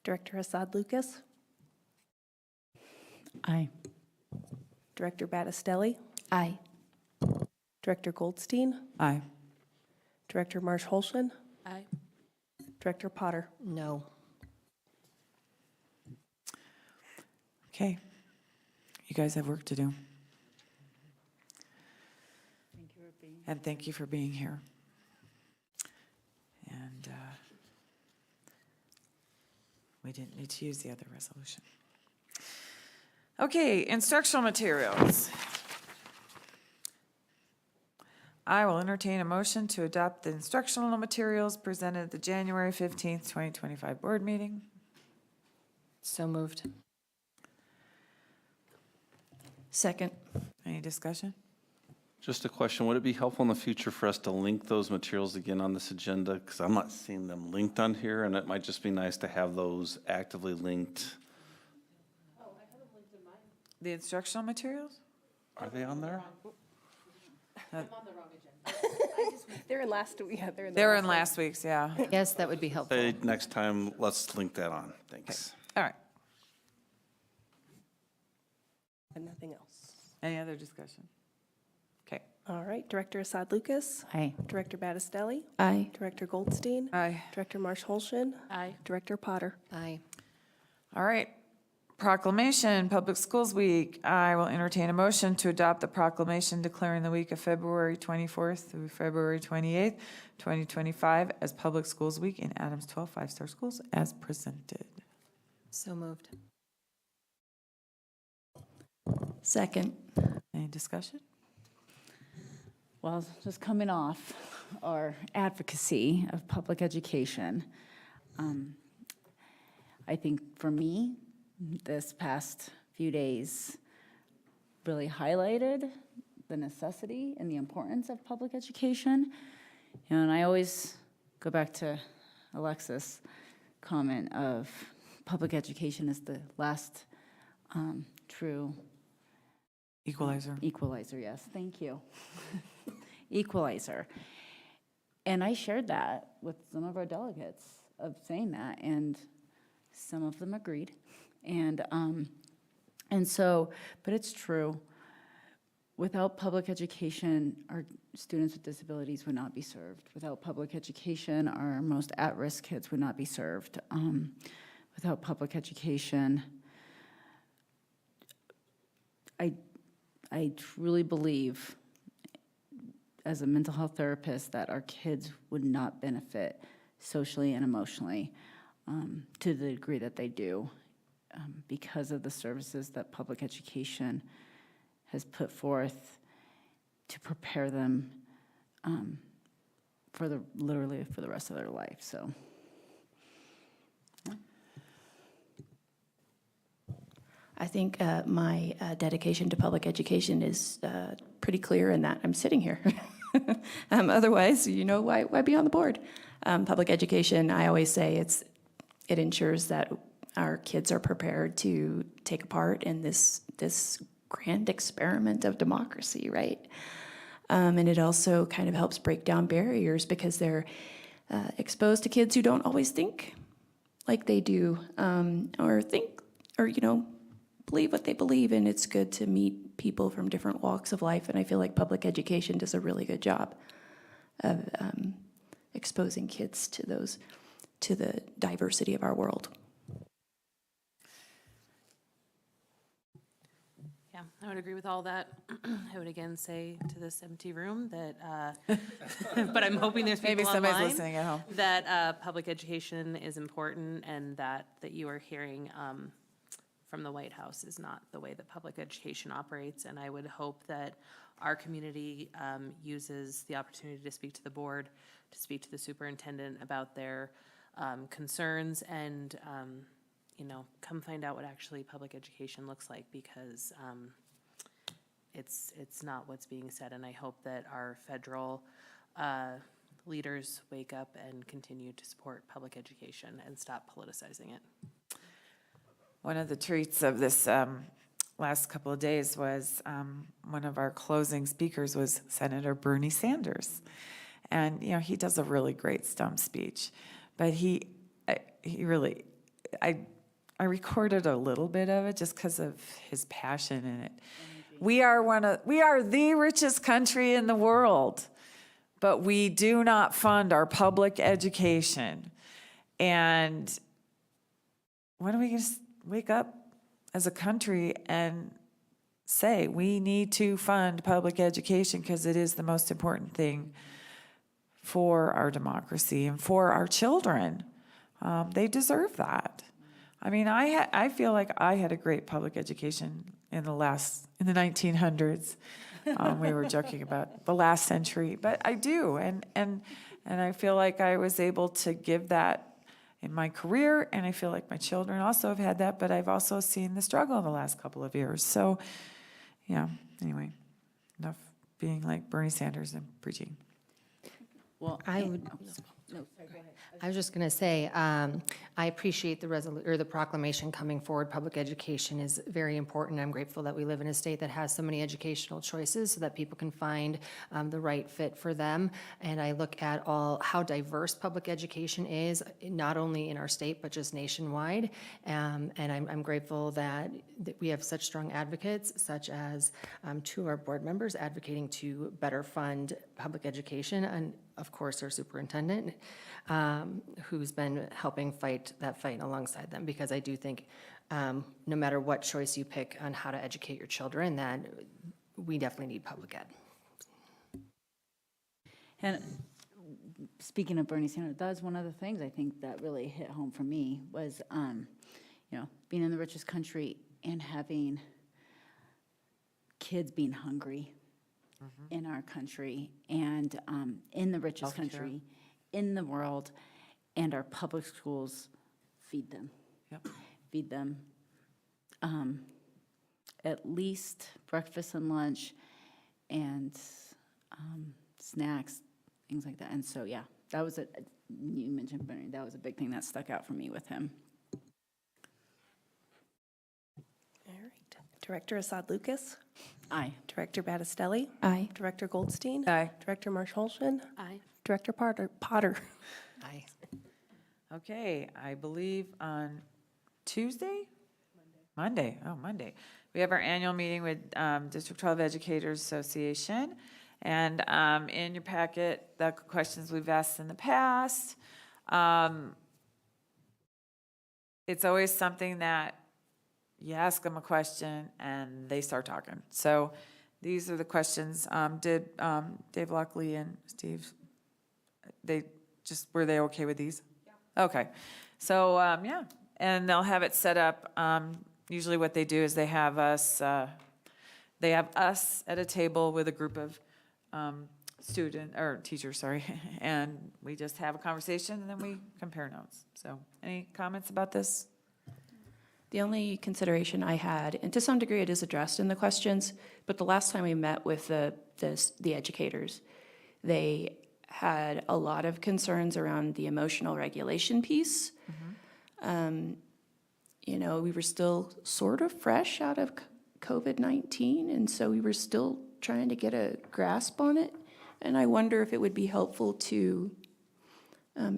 Director Assad Lucas, Aye. Director Battistelli, Aye. Director Goldstein, Aye. Director Marsh-Holshen, Aye. Director Potter. No. Okay. You guys have work to do. And thank you for being here. And we didn't need to use the other resolution. Okay, instructional materials. I will entertain a motion to adopt the instructional materials presented at the January 15th, 2025 board meeting. So moved. Second. Any discussion? Just a question, would it be helpful in the future for us to link those materials again on this agenda? Because I'm not seeing them linked on here, and it might just be nice to have those actively linked. The instructional materials? Are they on there? They're in last week. Yeah, They were in last week's, yeah. Yes, that would be helpful. Say next time, let's link that on. Thanks. All right. And nothing else. Any other discussion? Okay. All right, Director Assad Lucas, Aye. Director Battistelli, Aye. Director Goldstein, Aye. Director Marsh-Holshen, Aye. Director Potter. Aye. All right. Proclamation, Public Schools Week. I will entertain a motion to adopt the proclamation declaring the week of February 24th through February 28th, 2025 as Public Schools Week in Adams 12 5-star schools as presented. So moved. Second. Any discussion? Well, just coming off our advocacy of public education, I think for me, this past few days really highlighted the necessity and the importance of public education. And I always go back to Alexis' comment of public education is the last true Equalizer. equalizer, yes, thank you. Equalizer. And I shared that with some of our delegates of saying that, and some of them agreed. And so, but it's true. Without public education, our students with disabilities would not be served. Without public education, our most at-risk kids would not be served. Without public education, I truly believe, as a mental health therapist, that our kids would not benefit socially and emotionally to the degree that they do because of the services that public education has put forth to prepare them literally for the rest of their life. So, I think my dedication to public education is pretty clear in that I'm sitting here. Otherwise, why be on the board? Public education, I always say it ensures that our kids are prepared to take a part in this grand experiment of democracy, right? And it also kind of helps break down barriers because they're exposed to kids who don't always think like they do, or believe what they believe, and it's good to meet people from different walks of life, and I feel like public education does a really good job of exposing kids to the diversity of our world. Yeah, I would agree with all that. I would again say to this empty room that, but I'm hoping there's people Maybe somebody's online, listening at home. that public education is important and that you are hearing from the White House is not the way that public education operates. And I would hope that our community uses the opportunity to speak to the board, to speak to the superintendent about their concerns and, come find out what actually public education looks like, because it's not what's being said. And I hope that our federal leaders wake up and continue to support public education and stop politicizing it. One of the treats of this last couple of days was one of our closing speakers was Senator Bernie Sanders. And, he does a really great stump speech. But I recorded a little bit of it just because of his passion in it. We are the richest country in the world, but we do not fund our public education. And when are we going to wake up as a country and say we need to fund public education, because it is the most important thing for our democracy and for our children. They deserve that. I mean, I feel like I had a great public education in the 1900s. We were joking about the last century, but I do, and I feel like I was able to give that in my career, and I feel like my children also have had that, but I've also seen the struggle in the last couple of years. So, yeah, anyway, enough being like Bernie Sanders and preaching. well, I was just going to say, I appreciate the proclamation coming forward. Public education is very important. I'm grateful that we live in a state that has so many educational choices so that people can find the right fit for them. And I look at how diverse public education is, not only in our state, but just nationwide. And I'm grateful that we have such strong advocates, such as two of our board members advocating to better fund public education, and of course, our superintendent, who's been helping fight that fight alongside them, because I do think no matter what choice you pick on how to educate your children, that we definitely need public ed. And speaking of Bernie Sanders, that was one of the things I think that really hit home for me was, being in the richest country and having kids being hungry in our country and in the richest country in the world, and our public schools feed them. Yep. Feed them at least breakfast and lunch and snacks, things like that. And so, yeah, that was you mentioned Bernie, that was a big thing that stuck out for me with him. All right. Director Assad Lucas. Aye. Director Battistelli. Aye. Director Goldstein. Aye. Director Marshallson. Aye. Director Potter. Aye. Okay, I believe on Tuesday? Monday. Oh, Monday. we have our annual meeting with District 12 Educators Association. And in your packet, the questions we've asked in the past. It's always something that you ask them a question and they start talking. So these are the questions. Did Dave Lockley and Steve, were they okay with these? Yeah. Okay. So, yeah, and they'll have it set up. Usually what they do is they have us at a table with a group of teachers, and we just have a conversation and then we compare notes. So any comments about this? The only consideration I had, and to some degree it is addressed in the questions, but the last time we met with the educators, they had a lot of concerns around the emotional regulation piece. You know, we were still sort of fresh out of COVID-19, and so we were still trying to get a grasp on it. And I wonder if it would be helpful to,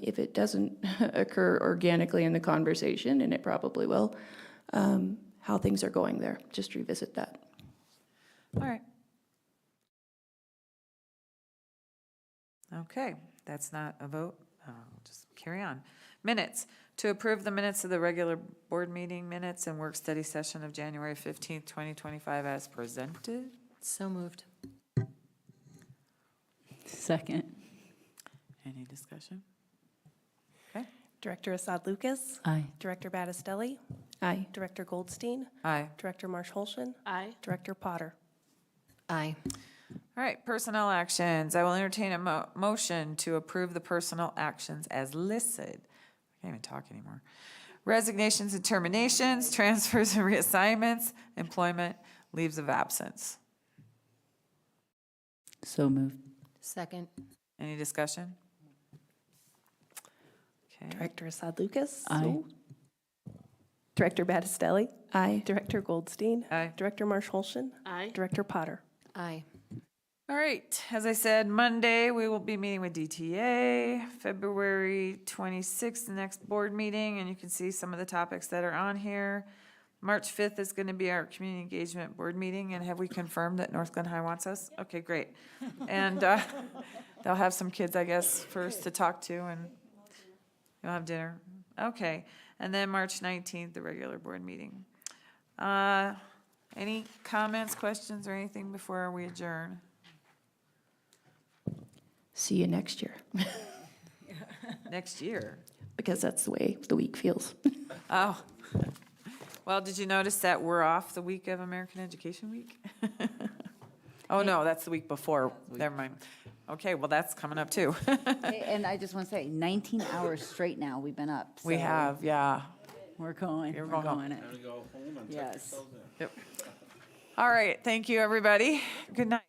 if it doesn't occur organically in the conversation, and it probably will, how things are going there. Just revisit that. All right. Okay, that's not a vote. I'll just carry on. Minutes. To approve the minutes of the regular board meeting minutes and work study session of January 15th, 2025 as presented. So moved. Second. Any discussion? Okay. Director Assad Lucas. Aye. Director Battistelli. Aye. Director Goldstein. Aye. Director Marsh Holshin. Aye. Director Potter. Aye. All right, personnel actions. I will entertain a motion to approve the personnel actions as listed. I can't even talk anymore. Resignations and terminations, transfers and reassignments, employment, leaves of absence. So moved. Second. Any discussion? Okay. Director Assad Lucas. Aye. Director Battistelli. Aye. Director Goldstein. Aye. Director Marsh Holshin. Aye. Director Potter. Aye. All right, as I said, Monday, we will be meeting with DTA, February 26th, the next board meeting, and you can see some of the topics that are on here. March 5th is going to be our community engagement board meeting, and have we confirmed that North Glen High wants us? Okay, great. And they'll have some kids, I guess, first to talk to, and you'll have dinner. Okay, and then March 19th, the regular board meeting. Any comments, questions, or anything before we adjourn? See you next year, Next year? because that's the way the week feels. Oh. Well, did you notice that we're off the week of American Education Week? Oh, no, that's the week before. Never mind. Okay, well, that's coming up too. And I just want to say, 19 hours straight now we've been up. We so have, yeah. We're going. We're We're going home. going it. Yes. All right, thank you, everybody. Good night.